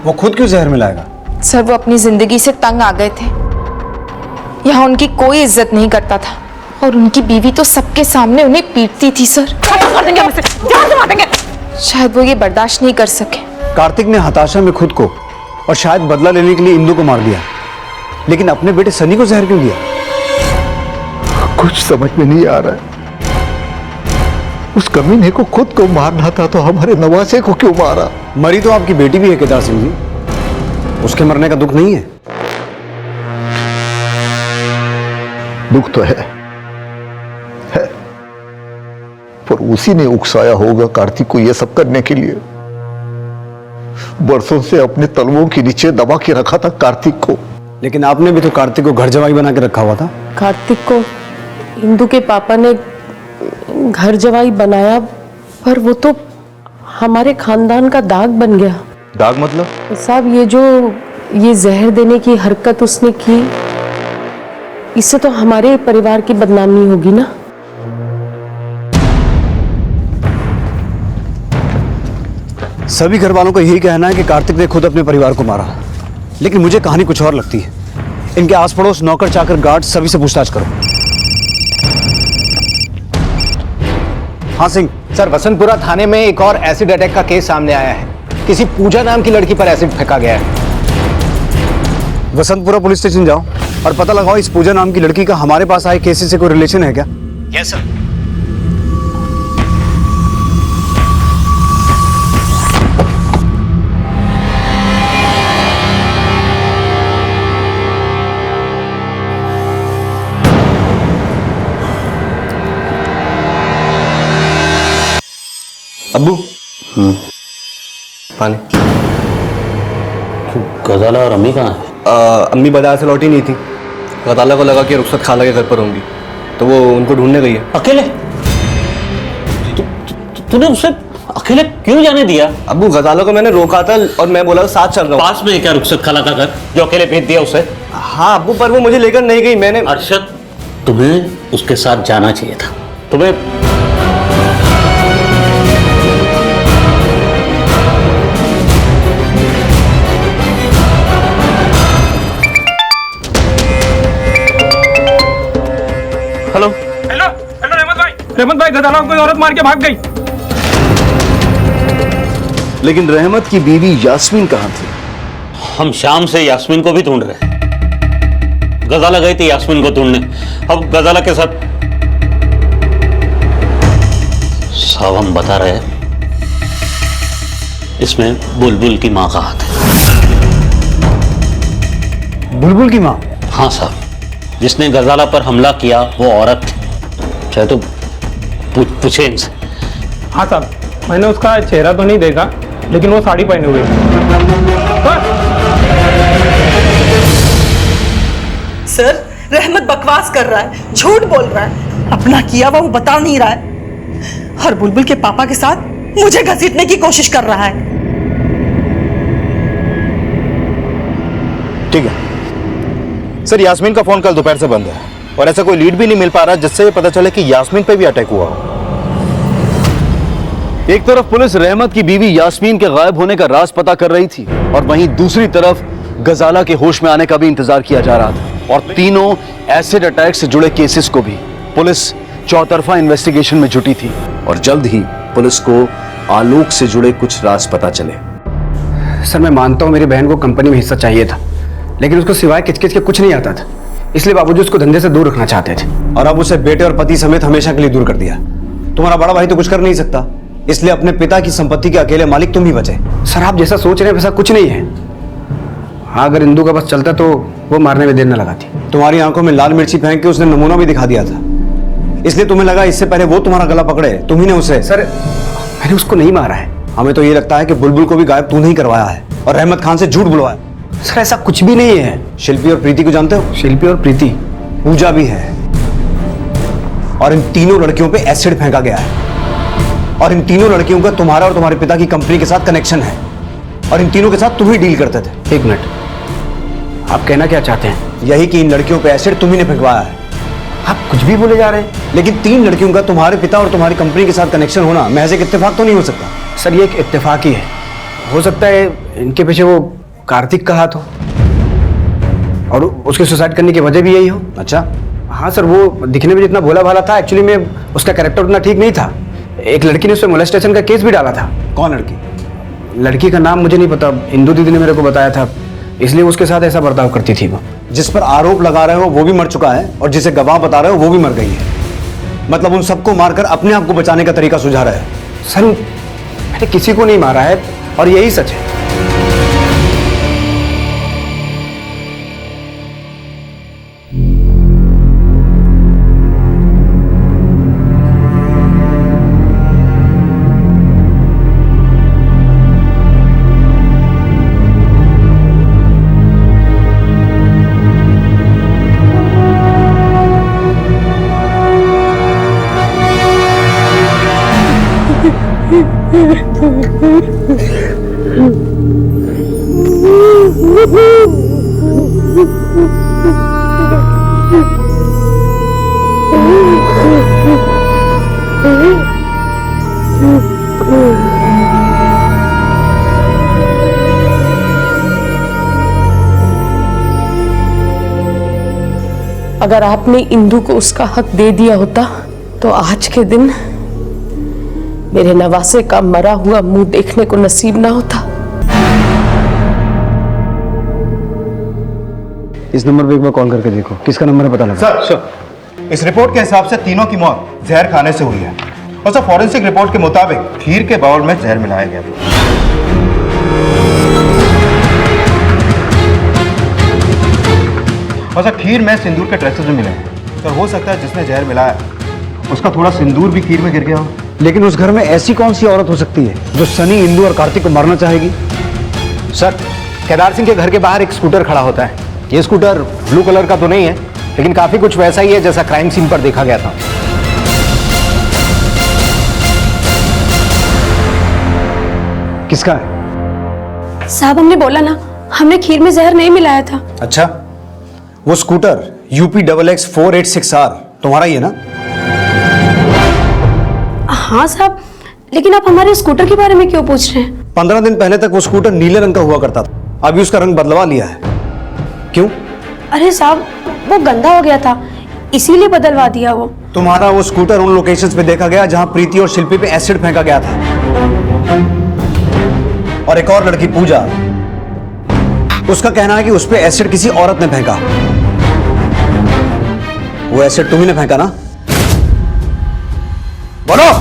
वो खुद क्यों जहर मिलाएगा? सर, वो अपनी जिंदगी से तंग आ गए थे। यहाँ उनकी कोई इज्जत नहीं करता था और उनकी बीवी तो सबके सामने उन्हें पीटती थी। सर, शायद वो ये बर्दाश्त नहीं कर सके। कार्तिक ने हताशा में खुद को और शायद बदला लेने के लिए इंदु को मार दिया, लेकिन अपने बेटे सनी को जहर क्यों दिया? कुछ समझ में नहीं आ रहा है। उस कमीने को खुद को मारना था तो हमारे नवासे को क्यों मारा? मरी तो आपकी बेटी भी है केदार सिंह जी, उसके मरने का दुख नहीं है? दुख तो है, पर उसी ने उकसाया होगा कार्तिक को यह सब करने के लिए। बरसों से अपने तलवों के नीचे दबा के रखा था कार्तिक को। लेकिन आपने भी तो कार्तिक को घर जवाई बना के रखा हुआ था। कार्तिक को इंदु के पापा ने घर जवाई बनाया, पर वो तो हमारे खानदान का दाग बन गया। दाग मतलब? साहब, ये जहर देने की हरकत उसने की, इससे तो हमारे परिवार की बदनामी होगी ना। सभी घर वालों का यही कहना है कि कार्तिक ने खुद अपने परिवार को मारा, लेकिन मुझे कहानी कुछ और लगती है। इनके आस पड़ोस नौकर चाकर गार्ड सभी से पूछताछ करो। हाँ सिंह सर, वसंतपुरा थाने में एक और एसिड अटैक का केस सामने आया है। किसी पूजा नाम की लड़की पर एसिड फेंका गया है। वसंतपुरा पुलिस स्टेशन जाओ और पता लगाओ इस पूजा नाम की लड़की का हमारे पास आए केसेस से कोई रिलेशन है क्या? Yes sir. अब्बू पानी। गजाला और अम्मी कहाँ है? अम्मी बाजार से लौटी नहीं थी। गजाला को लगा कि रुखसत खाला के घर पर होंगी, तो वो उनको ढूंढने गई है। अकेले? तूने उसे अकेले क्यों जाने दिया? अब्बू, गजाला को मैंने रोका था और मैं बोला साथ चल रहा हूँ। पास में क्या रुखसत खाला का घर जो अकेले भेज दिया उसे? हाँ अब्बू, पर वो मुझे लेकर नहीं गई। मैंने अरशद, तुम्हें उसके साथ जाना चाहिए था। तुम्हें हेलो हेलो हेलो रहमत भाई, गजाला को कोई औरत मार के भाग गई। लेकिन रहमत की बीवी यास्मीन कहां थी? हम शाम से यास्मीन को भी ढूंढ रहे हैं। गजाला गई थी यास्मीन को ढूंढने, अब गजाला के साथ। साहब, हम बता रहे हैं इसमें बुलबुल की मां का हाथ है। बुलबुल की मां? हाँ साहब, जिसने गजाला पर हमला किया वो औरत थी। चाहे तो पूछे इनसे। हाँ साहब, मैंने उसका चेहरा तो नहीं देखा, लेकिन वो साड़ी पहने हुए। सर, रहमत बकवास कर रहा है, झूठ बोल रहा है, अपना किया हुआ वो बता नहीं रहा है और बुलबुल के पापा के साथ मुझे घसीटने की कोशिश कर रहा है। ठीक है सर, यास्मीन का फोन कल दोपहर से बंद है और ऐसा कोई लीड भी नहीं मिल पा रहा जिससे ये पता चले कि यास्मीन पे भी अटैक हुआ हो। एक तरफ पुलिस रहमत की बीवी यास्मीन के गायब होने का राज पता कर रही थी और वहीं दूसरी तरफ गजाला के होश में आने का भी इंतजार किया जा रहा था और तीनों एसिड अटैक से जुड़े केसेस को भी पुलिस चौतरफा इन्वेस्टिगेशन में जुटी थी और जल्द ही पुलिस को आलोक से जुड़े कुछ राज पता चले। सर मैं मानता हूँ मेरी बहन को कंपनी में हिस्सा चाहिए था, लेकिन उसको सिवाय किचकिच के कुछ नहीं आता था, इसलिए बाबूजी उसको धंधे से दूर रखना चाहते थे और अब उसे बेटे और पति समेत हमेशा के लिए दूर कर दिया। तुम्हारा बड़ा भाई तो कुछ कर नहीं सकता, इसलिए अपने पिता की संपत्ति के अकेले मालिक तुम ही बचे। सर आप जैसा सोच रहे हैं वैसा कुछ नहीं है। हाँ अगर इंदू का बस चलता तो वो मारने में देर न लगाती। तुम्हारी आंखों में लाल मिर्ची फेंक के उसने नमूना भी दिखा दिया था, इसलिए तुम्हें लगा इससे पहले वो तुम्हारा गला पकड़े, तुम ही ने उसे। सर मैंने उसको नहीं मारा है। हमें तो ये लगता है कि बुलबुल को भी गायब तू नहीं करवाया है और रहमत खान से झूठ बुलवाया। सर ऐसा कुछ भी नहीं है। शिल्पी और प्रीति को जानते हो? शिल्पी और प्रीति, पूजा भी है और इन तीनों लड़कियों पे एसिड फेंका गया है और इन तीनों लड़कियों का तुम्हारा और तुम्हारे पिता की कंपनी के साथ कनेक्शन है और इन तीनों के साथ तुम ही डील करते थे। एक मिनट, आप कहना क्या चाहते हैं? यही कि इन लड़कियों पे एसिड तुम ही ने फेंकवाया है। आप कुछ भी बोले जा रहे हैं। लेकिन तीन लड़कियों का तुम्हारे पिता और तुम्हारी कंपनी के साथ कनेक्शन होना महज एक इत्तेफाक तो नहीं हो सकता। सर ये एक इत्तेफाक ही है, हो सकता है इनके पीछे वो कार्तिक का हाथ हो और उसके सुसाइड करने की वजह भी यही हो। अच्छा हाँ सर, वो दिखने में जितना भोला भाला था एक्चुअली में उसका कैरेक्टर उतना ठीक नहीं था। एक लड़की ने उस पर मोलेस्टेशन का केस भी डाला था। कौन लड़की? लड़की का नाम मुझे नहीं पता, इंदू दीदी ने मेरे को बताया था, इसलिए उसके साथ ऐसा बर्ताव करती थी वो। जिस पर आरोप लगा रहे हो वो भी मर चुका है और जिसे गवाह बता रहे हो वो भी मर गई है। मतलब उन सबको मारकर अपने आप को बचाने का तरीका सुझा रहे हो। सर मैंने किसी को नहीं मारा है और यही सच है। अगर आपने इंदू को उसका हक दे दिया होता तो आज के दिन मेरे नवासे का मरा हुआ मुंह देखने को नसीब ना होता। इस नंबर पे एक बार कॉल करके देखो, किसका नंबर है पता लगा। सर इस रिपोर्ट के हिसाब से तीनों की मौत जहर खाने से हुई है और सर फॉरेंसिक रिपोर्ट के मुताबिक खीर के बाउल में जहर मिलाया गया था। और सर खीर में सिंदूर के ट्रेसेस भी मिले हैं। सर हो सकता है जिसने जहर मिलाया उसका थोड़ा सिंदूर भी खीर में गिर गया हो। लेकिन उस घर में ऐसी कौन सी औरत हो सकती है जो सनी, इंदू और कार्तिक को मारना चाहेगी? सर केदार सिंह के घर के बाहर एक स्कूटर खड़ा होता है। ये स्कूटर ब्लू कलर का तो नहीं है, लेकिन काफी कुछ वैसा ही है जैसा क्राइम सीन पर देखा गया था। किसका है? साहब हमने बोला ना, हमने खीर में जहर नहीं मिलाया था। अच्छा वो स्कूटर UP XX 486R तुम्हारा ही है ना? हाँ साहब, लेकिन आप हमारे स्कूटर के बारे में क्यों पूछ रहे हैं? 15 दिन पहले तक वो स्कूटर नीले रंग का हुआ करता था, अभी उसका रंग बदलवा लिया है। क्यों? अरे साहब वो गंदा हो गया था, इसीलिए बदलवा दिया वो। तुम्हारा वो स्कूटर उन लोकेशंस पे देखा गया जहां प्रीति और शिल्पी पे एसिड फेंका गया था और एक और लड़की पूजा, उसका कहना है कि उस पे एसिड किसी औरत ने फेंका। वो एसिड तुम्ही ने फेंका ना? बोलो।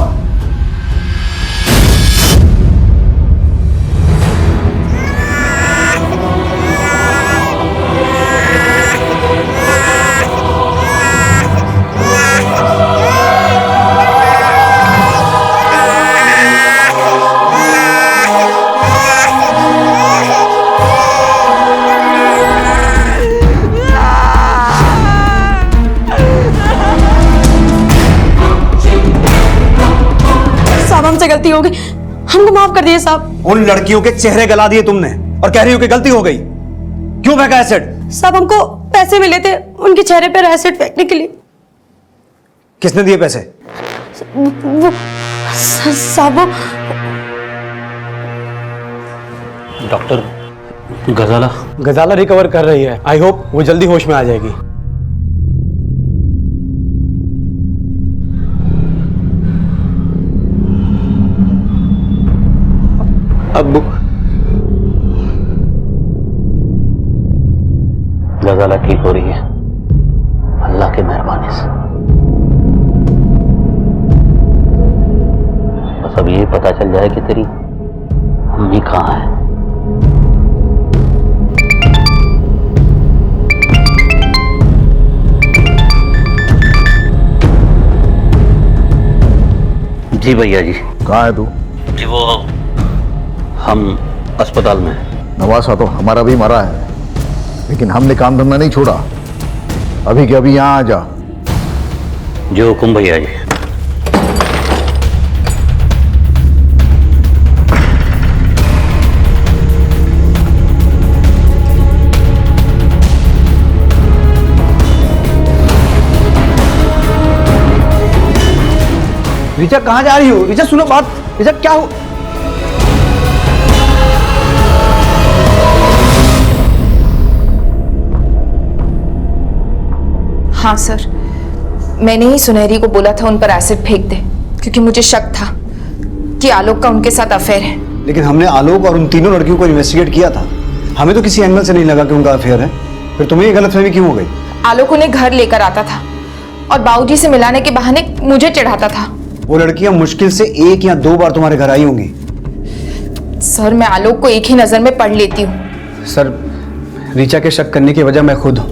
हमसे गलती हो गई, हमको माफ कर दिए साहब। उन लड़कियों के चेहरे गला दिए तुमने और कह रही हो कि गलती हो गई। क्यों फेंका एसिड? साहब हमको पैसे मिले थे उनके चेहरे पर एसिड फेंकने के लिए। किसने दिए पैसे? वो साहब डॉक्टर गजाला गजाला रिकवर कर रही है। आई होप वो जल्दी होश में आ जाएगी। अब्बू गजाला ठीक हो रही है अल्लाह की मेहरबानी से। बस अब यही पता चल जाए कि तेरी अम्मी कहाँ है। जी भैया जी। कहाँ है तू? जी वो हम अस्पताल में हैं। नवासा तो हमारा भी मरा है, लेकिन हमने काम धंधा नहीं छोड़ा। अभी के अभी यहाँ आ जा। जो हुकुम भैया जी। ऋचा कहाँ जा रही हो? ऋचा सुनो बात। ऋचा क्या हो? हाँ सर, मैंने ही सुनहरी को बोला था उन पर एसिड फेंक दे, क्योंकि मुझे शक था कि आलोक का उनके साथ अफेयर है। लेकिन हमने आलोक और उन तीनों लड़कियों को इन्वेस्टिगेट किया था। हमें तो किसी एंगल से नहीं लगा कि उनका अफेयर है। फिर तुम्हें ये गलतफहमी क्यों हो गई? आलोक उन्हें घर लेकर आता था और बाबूजी से मिलाने के बहाने मुझे चिढ़ाता था। वो लड़कियां मुश्किल से 1 या 2 बार तुम्हारे घर आई होंगी। सर, मैं आलोक को एक ही नजर में पढ़ लेती हूँ। सर, ऋचा के शक करने की वजह मैं खुद हूँ,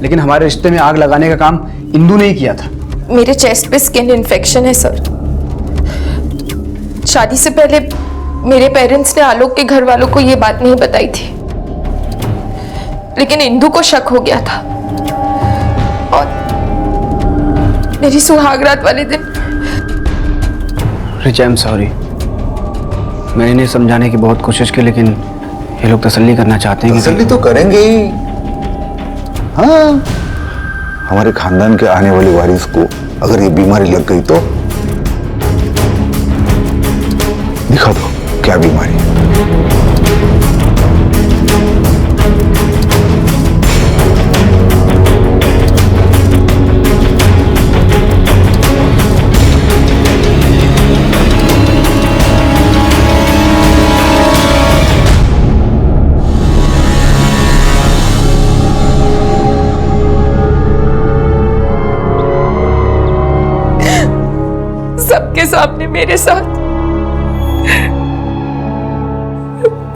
लेकिन हमारे रिश्ते में आग लगाने का काम इंदू ने ही किया था। मेरे चेस्ट पे स्किन इन्फेक्शन है सर। शादी से पहले मेरे पेरेंट्स ने आलोक के घर वालों को ये बात नहीं बताई थी, लेकिन इंदू को शक हो गया था और मेरी सुहागरात वाले दिन। Richa, I am sorry. मैंने इन्हें समझाने की बहुत कोशिश की, लेकिन ये लोग तसल्ली करना चाहते हैं। तसल्ली तो करेंगे ही। हाँ, हमारे खानदान के आने वाले वारिस को अगर ये बीमारी लग गई तो दिखा दो क्या बीमारी है। सबके सामने मेरे साथ।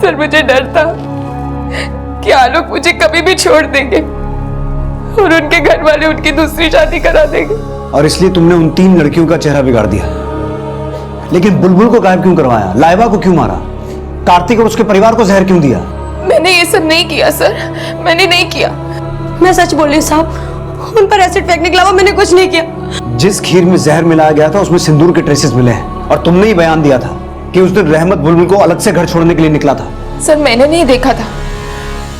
सर, मुझे डर था कि आलोक मुझे कभी भी छोड़ देंगे और उनके घर वाले उनकी दूसरी शादी करा देंगे। और इसलिए तुमने उन 3 लड़कियों का चेहरा बिगाड़ दिया। लेकिन बुलबुल को गायब क्यों करवाया? लाइबा को क्यों मारा? कार्तिक और उसके परिवार को जहर क्यों दिया? मैंने ये सब नहीं किया सर, मैंने नहीं किया। मैं सच बोल रही हूँ साहब, उन पर एसिड फेंकने के अलावा मैंने कुछ नहीं किया। जिस खीर में जहर मिलाया गया था उसमें सिंदूर के ट्रेसेस मिले हैं, और तुमने ही बयान दिया था कि उस दिन रहमत बुलबुल को अलग से घर छोड़ने के लिए निकला था। सर, मैंने नहीं देखा था,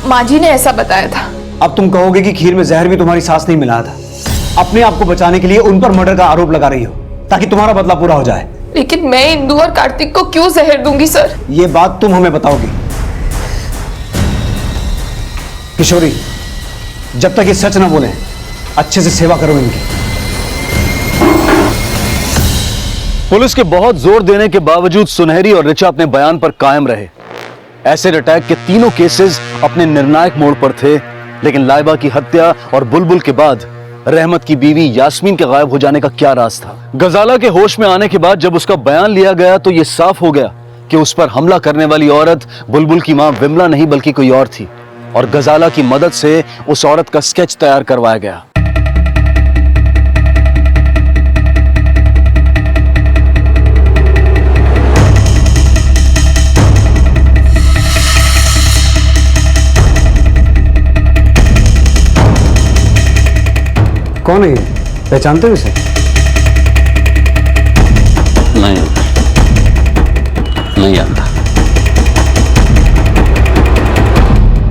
माँ जी ने ऐसा बताया था। अब तुम कहोगे कि खीर में जहर भी तुम्हारी सास नहीं मिलाया था। अपने आप को बचाने के लिए उन पर मर्डर का आरोप लगा रही हो ताकि तुम्हारा बदला पूरा हो जाए। लेकिन मैं इंदू और कार्तिक को क्यों जहर दूंगी सर? ये बात तुम हमें बताओगी। किशोरी, जब तक ये सच ना बोले अच्छे से सेवा करो इनकी। पुलिस के बहुत जोर देने के बावजूद सुनहरी और ऋचा अपने बयान पर कायम रहे। एसिड अटैक के तीनों केसेस अपने निर्णायक मोड़ पर थे, लेकिन लाइबा की हत्या और बुलबुल के बाद रहमत की बीवी यास्मीन के गायब हो जाने का क्या राज था? गजाला के होश में आने के बाद जब उसका बयान लिया गया तो यह साफ हो गया कि उस पर हमला करने वाली औरत बुलबुल की मां विमला नहीं बल्कि कोई और थी, और गजाला की मदद से उस औरत का स्केच तैयार करवाया गया। कौन है ये? पहचानते हो इसे? नहीं। नहीं जानता।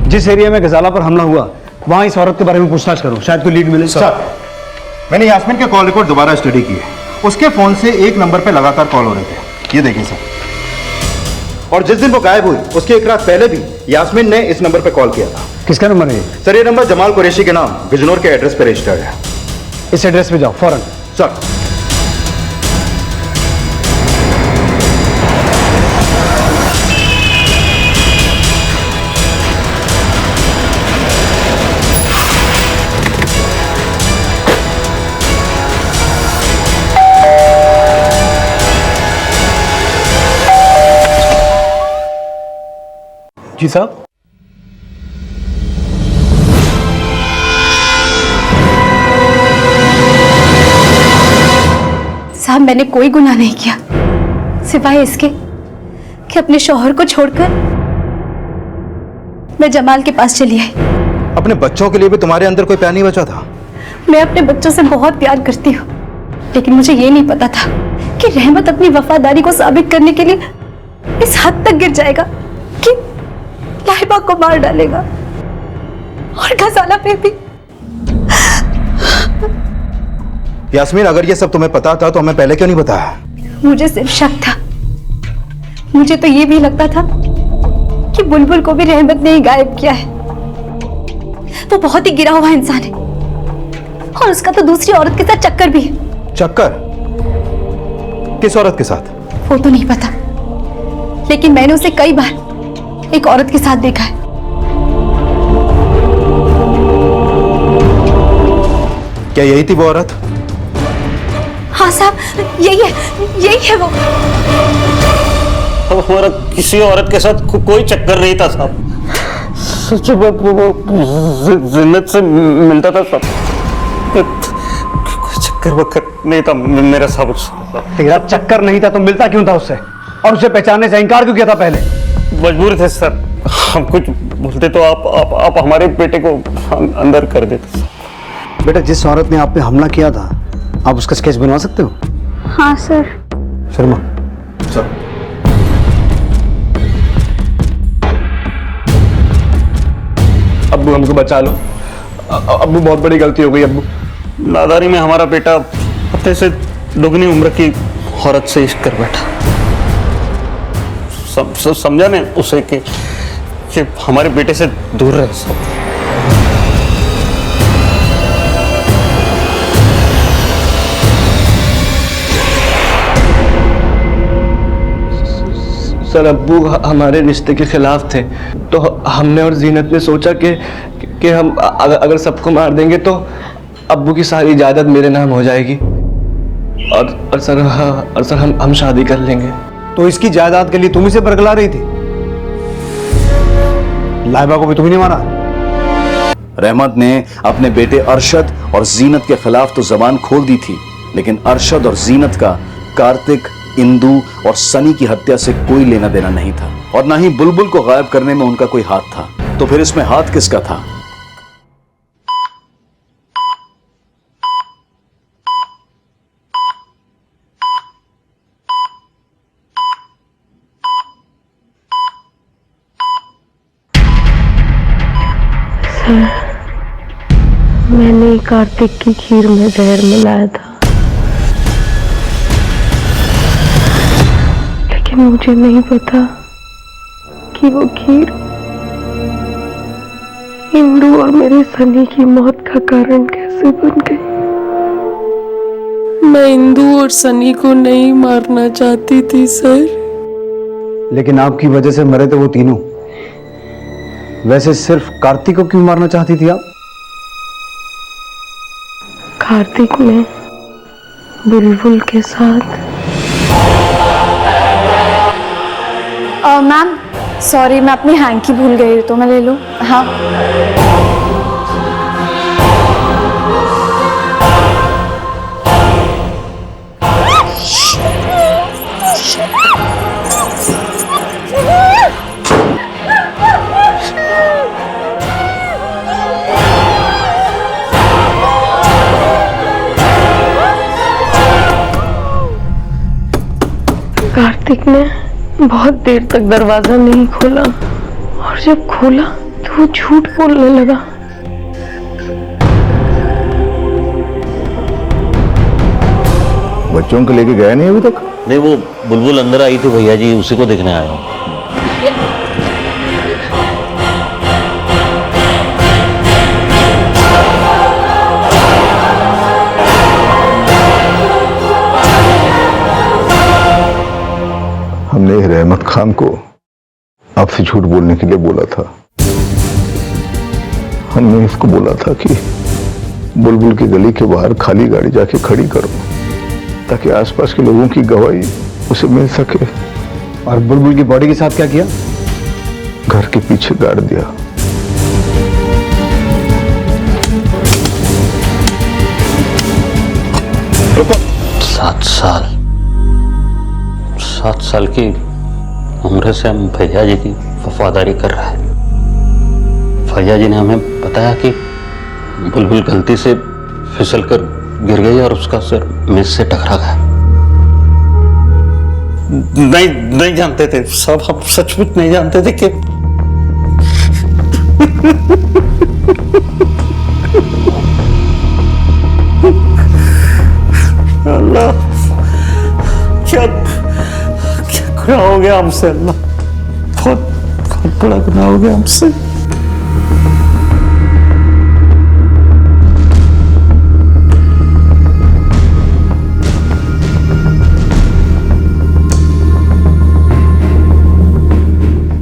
जिस एरिया में गजाला पर हमला हुआ वहां इस औरत के बारे में पूछताछ करो, शायद कोई लीड मिले। सर, मैंने यास्मीन के कॉल रिकॉर्ड दोबारा स्टडी किए। उसके फोन से एक नंबर पे लगातार कॉल हो रहे थे, ये देखिए सर। और जिस दिन वो गायब हुई उसके एक रात पहले भी यास्मीन ने इस नंबर पे कॉल किया था। किसका नंबर है? सर ये नंबर जमाल कुरैशी के नाम बिजनौर के एड्रेस पे रजिस्टर्ड है। इस एड्रेस पे जाओ फौरन। सर। जी साहब। साहब मैंने कोई गुनाह नहीं किया सिवाय इसके कि अपने शौहर को छोड़कर मैं जमाल के पास चली आई। अपने बच्चों के लिए भी तुम्हारे अंदर कोई प्यार नहीं बचा था? मैं अपने बच्चों से बहुत प्यार करती हूँ, लेकिन मुझे ये नहीं पता था कि रहमत अपनी वफादारी को साबित करने के लिए इस हद तक गिर जाएगा कि लाहिबा को मार डालेगा और गजाला पे भी। यास्मीन, अगर ये सब तुम्हें पता था तो हमें पहले क्यों नहीं बताया? मुझे सिर्फ शक था। मुझे तो ये भी लगता था कि बुलबुल को भी रहमत ने ही गायब किया है। वो बहुत ही गिरा हुआ इंसान है और उसका तो दूसरी औरत के साथ चक्कर भी है। चक्कर? किस औरत के साथ? वो तो नहीं पता, लेकिन मैंने उसे कई बार एक औरत के साथ देखा है। क्या यही थी वो औरत? हाँ साहब, यही है वो। अब हमारा किसी औरत के साथ कोई चक्कर नहीं था साहब। जिन्नत से मिलता था सब, कोई चक्कर वक्कर नहीं था मेरा साहब। तेरा चक्कर नहीं था तो मिलता क्यों था उससे, और उसे पहचानने से इनकार क्यों किया था पहले? मजबूर थे सर, हम कुछ बोलते तो आप हमारे बेटे को अंदर कर देते। बेटा, जिस औरत ने आप पे हमला किया था आप उसका स्केच बनवा सकते हो? हाँ सर। शर्मा। सर। अब्बू हमको बचा लो। अब्बू बहुत बड़ी गलती हो गई। अब्बू, नादारी में हमारा बेटा अपने से दोगुनी उम्र की औरत से इश्क कर बैठा। समझा ने उसे कि हमारे बेटे से दूर रहे सब। सर अब्बू हमारे रिश्ते के खिलाफ थे, तो हमने और जीनत ने सोचा कि हम अगर सबको मार देंगे तो अब्बू की सारी जायदाद मेरे नाम हो जाएगी और सर हम शादी कर लेंगे। तो इसकी जायदाद के लिए तुम इसे बरगला रही थी? लाइबा को भी तुम ही नहीं मारा? रहमत ने अपने बेटे अरशद और जीनत के खिलाफ तो जबान खोल दी थी, लेकिन अरशद और जीनत का कार्तिक, इंदू और सनी की हत्या से कोई लेना देना नहीं था, और ना ही बुलबुल को गायब करने में उनका कोई हाथ था। तो फिर इसमें हाथ किसका था? मैंने कार्तिक की खीर में जहर मिलाया था, लेकिन मुझे नहीं पता कि वो खीर इंदू और मेरे सनी की मौत का कारण कैसे बन गई। मैं इंदू और सनी को नहीं मारना चाहती थी सर, लेकिन आपकी वजह से मरे थे वो तीनों। वैसे सिर्फ कार्तिक को क्यों मारना चाहती थी आप? कार्तिक ने बुलबुल के साथ। मैम सॉरी, मैं अपनी हैंकी भूल गई, तो मैं ले लूं? हाँ। कार्तिक ने बहुत देर तक दरवाजा नहीं खोला और जब खोला तो वो झूठ बोलने लगा। बच्चों को लेके गया नहीं अभी तक? नहीं, वो बुलबुल अंदर आई थी भैया जी, उसी को देखने आया हूँ। हमने रहमत खान को आपसे झूठ बोलने के लिए बोला था। हमने इसको बोला था कि बुलबुल की गली के बाहर खाली गाड़ी जाके खड़ी करो ताकि आसपास के लोगों की गवाही उसे मिल सके। और बुलबुल की बॉडी के साथ क्या किया? घर के पीछे गाड़ दिया। सात साल की उम्र से हम भैया जी की वफादारी कर रहे हैं। भैया जी ने हमें बताया कि बुलबुल गलती से फिसल कर गिर गई और उसका सिर मेज से टकरा गया। नहीं जानते थे सब, हम सचमुच नहीं जानते थे कि अल्लाह क्या गुनाह हो गया हमसे। अल्लाह बहुत बड़ा गुनाह हो गया हमसे।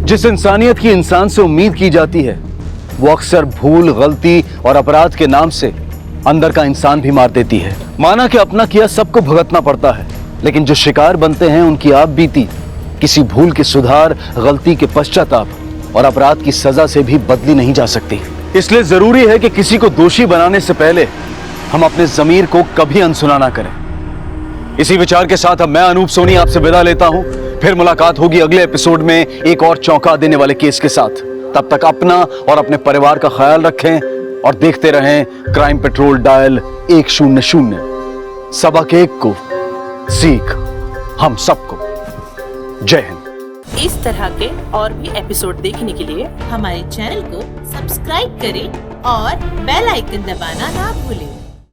जिस इंसानियत की इंसान से उम्मीद की जाती है वो अक्सर भूल, गलती और अपराध के नाम से अंदर का इंसान भी मार देती है। माना कि अपना किया सबको भुगतना पड़ता है, लेकिन जो शिकार बनते हैं उनकी आप बीती किसी भूल के सुधार, गलती के पश्चाताप और अपराध की सजा से भी बदली नहीं जा सकती। इसलिए जरूरी है कि किसी को दोषी बनाने से पहले हम अपने जमीर को कभी अनसुना ना करें। इसी विचार के साथ अब मैं अनूप सोनी आपसे विदा लेता हूं। फिर मुलाकात होगी अगले एपिसोड में एक और चौंका देने वाले केस के साथ। तब तक अपना और अपने परिवार का ख्याल रखें और देखते रहें क्राइम पेट्रोल डायल 100। सबक एक को सीख हम सबको। जय हिंद। इस तरह के और भी एपिसोड देखने के लिए हमारे चैनल को सब्सक्राइब करें और बेल आइकन दबाना ना भूलें।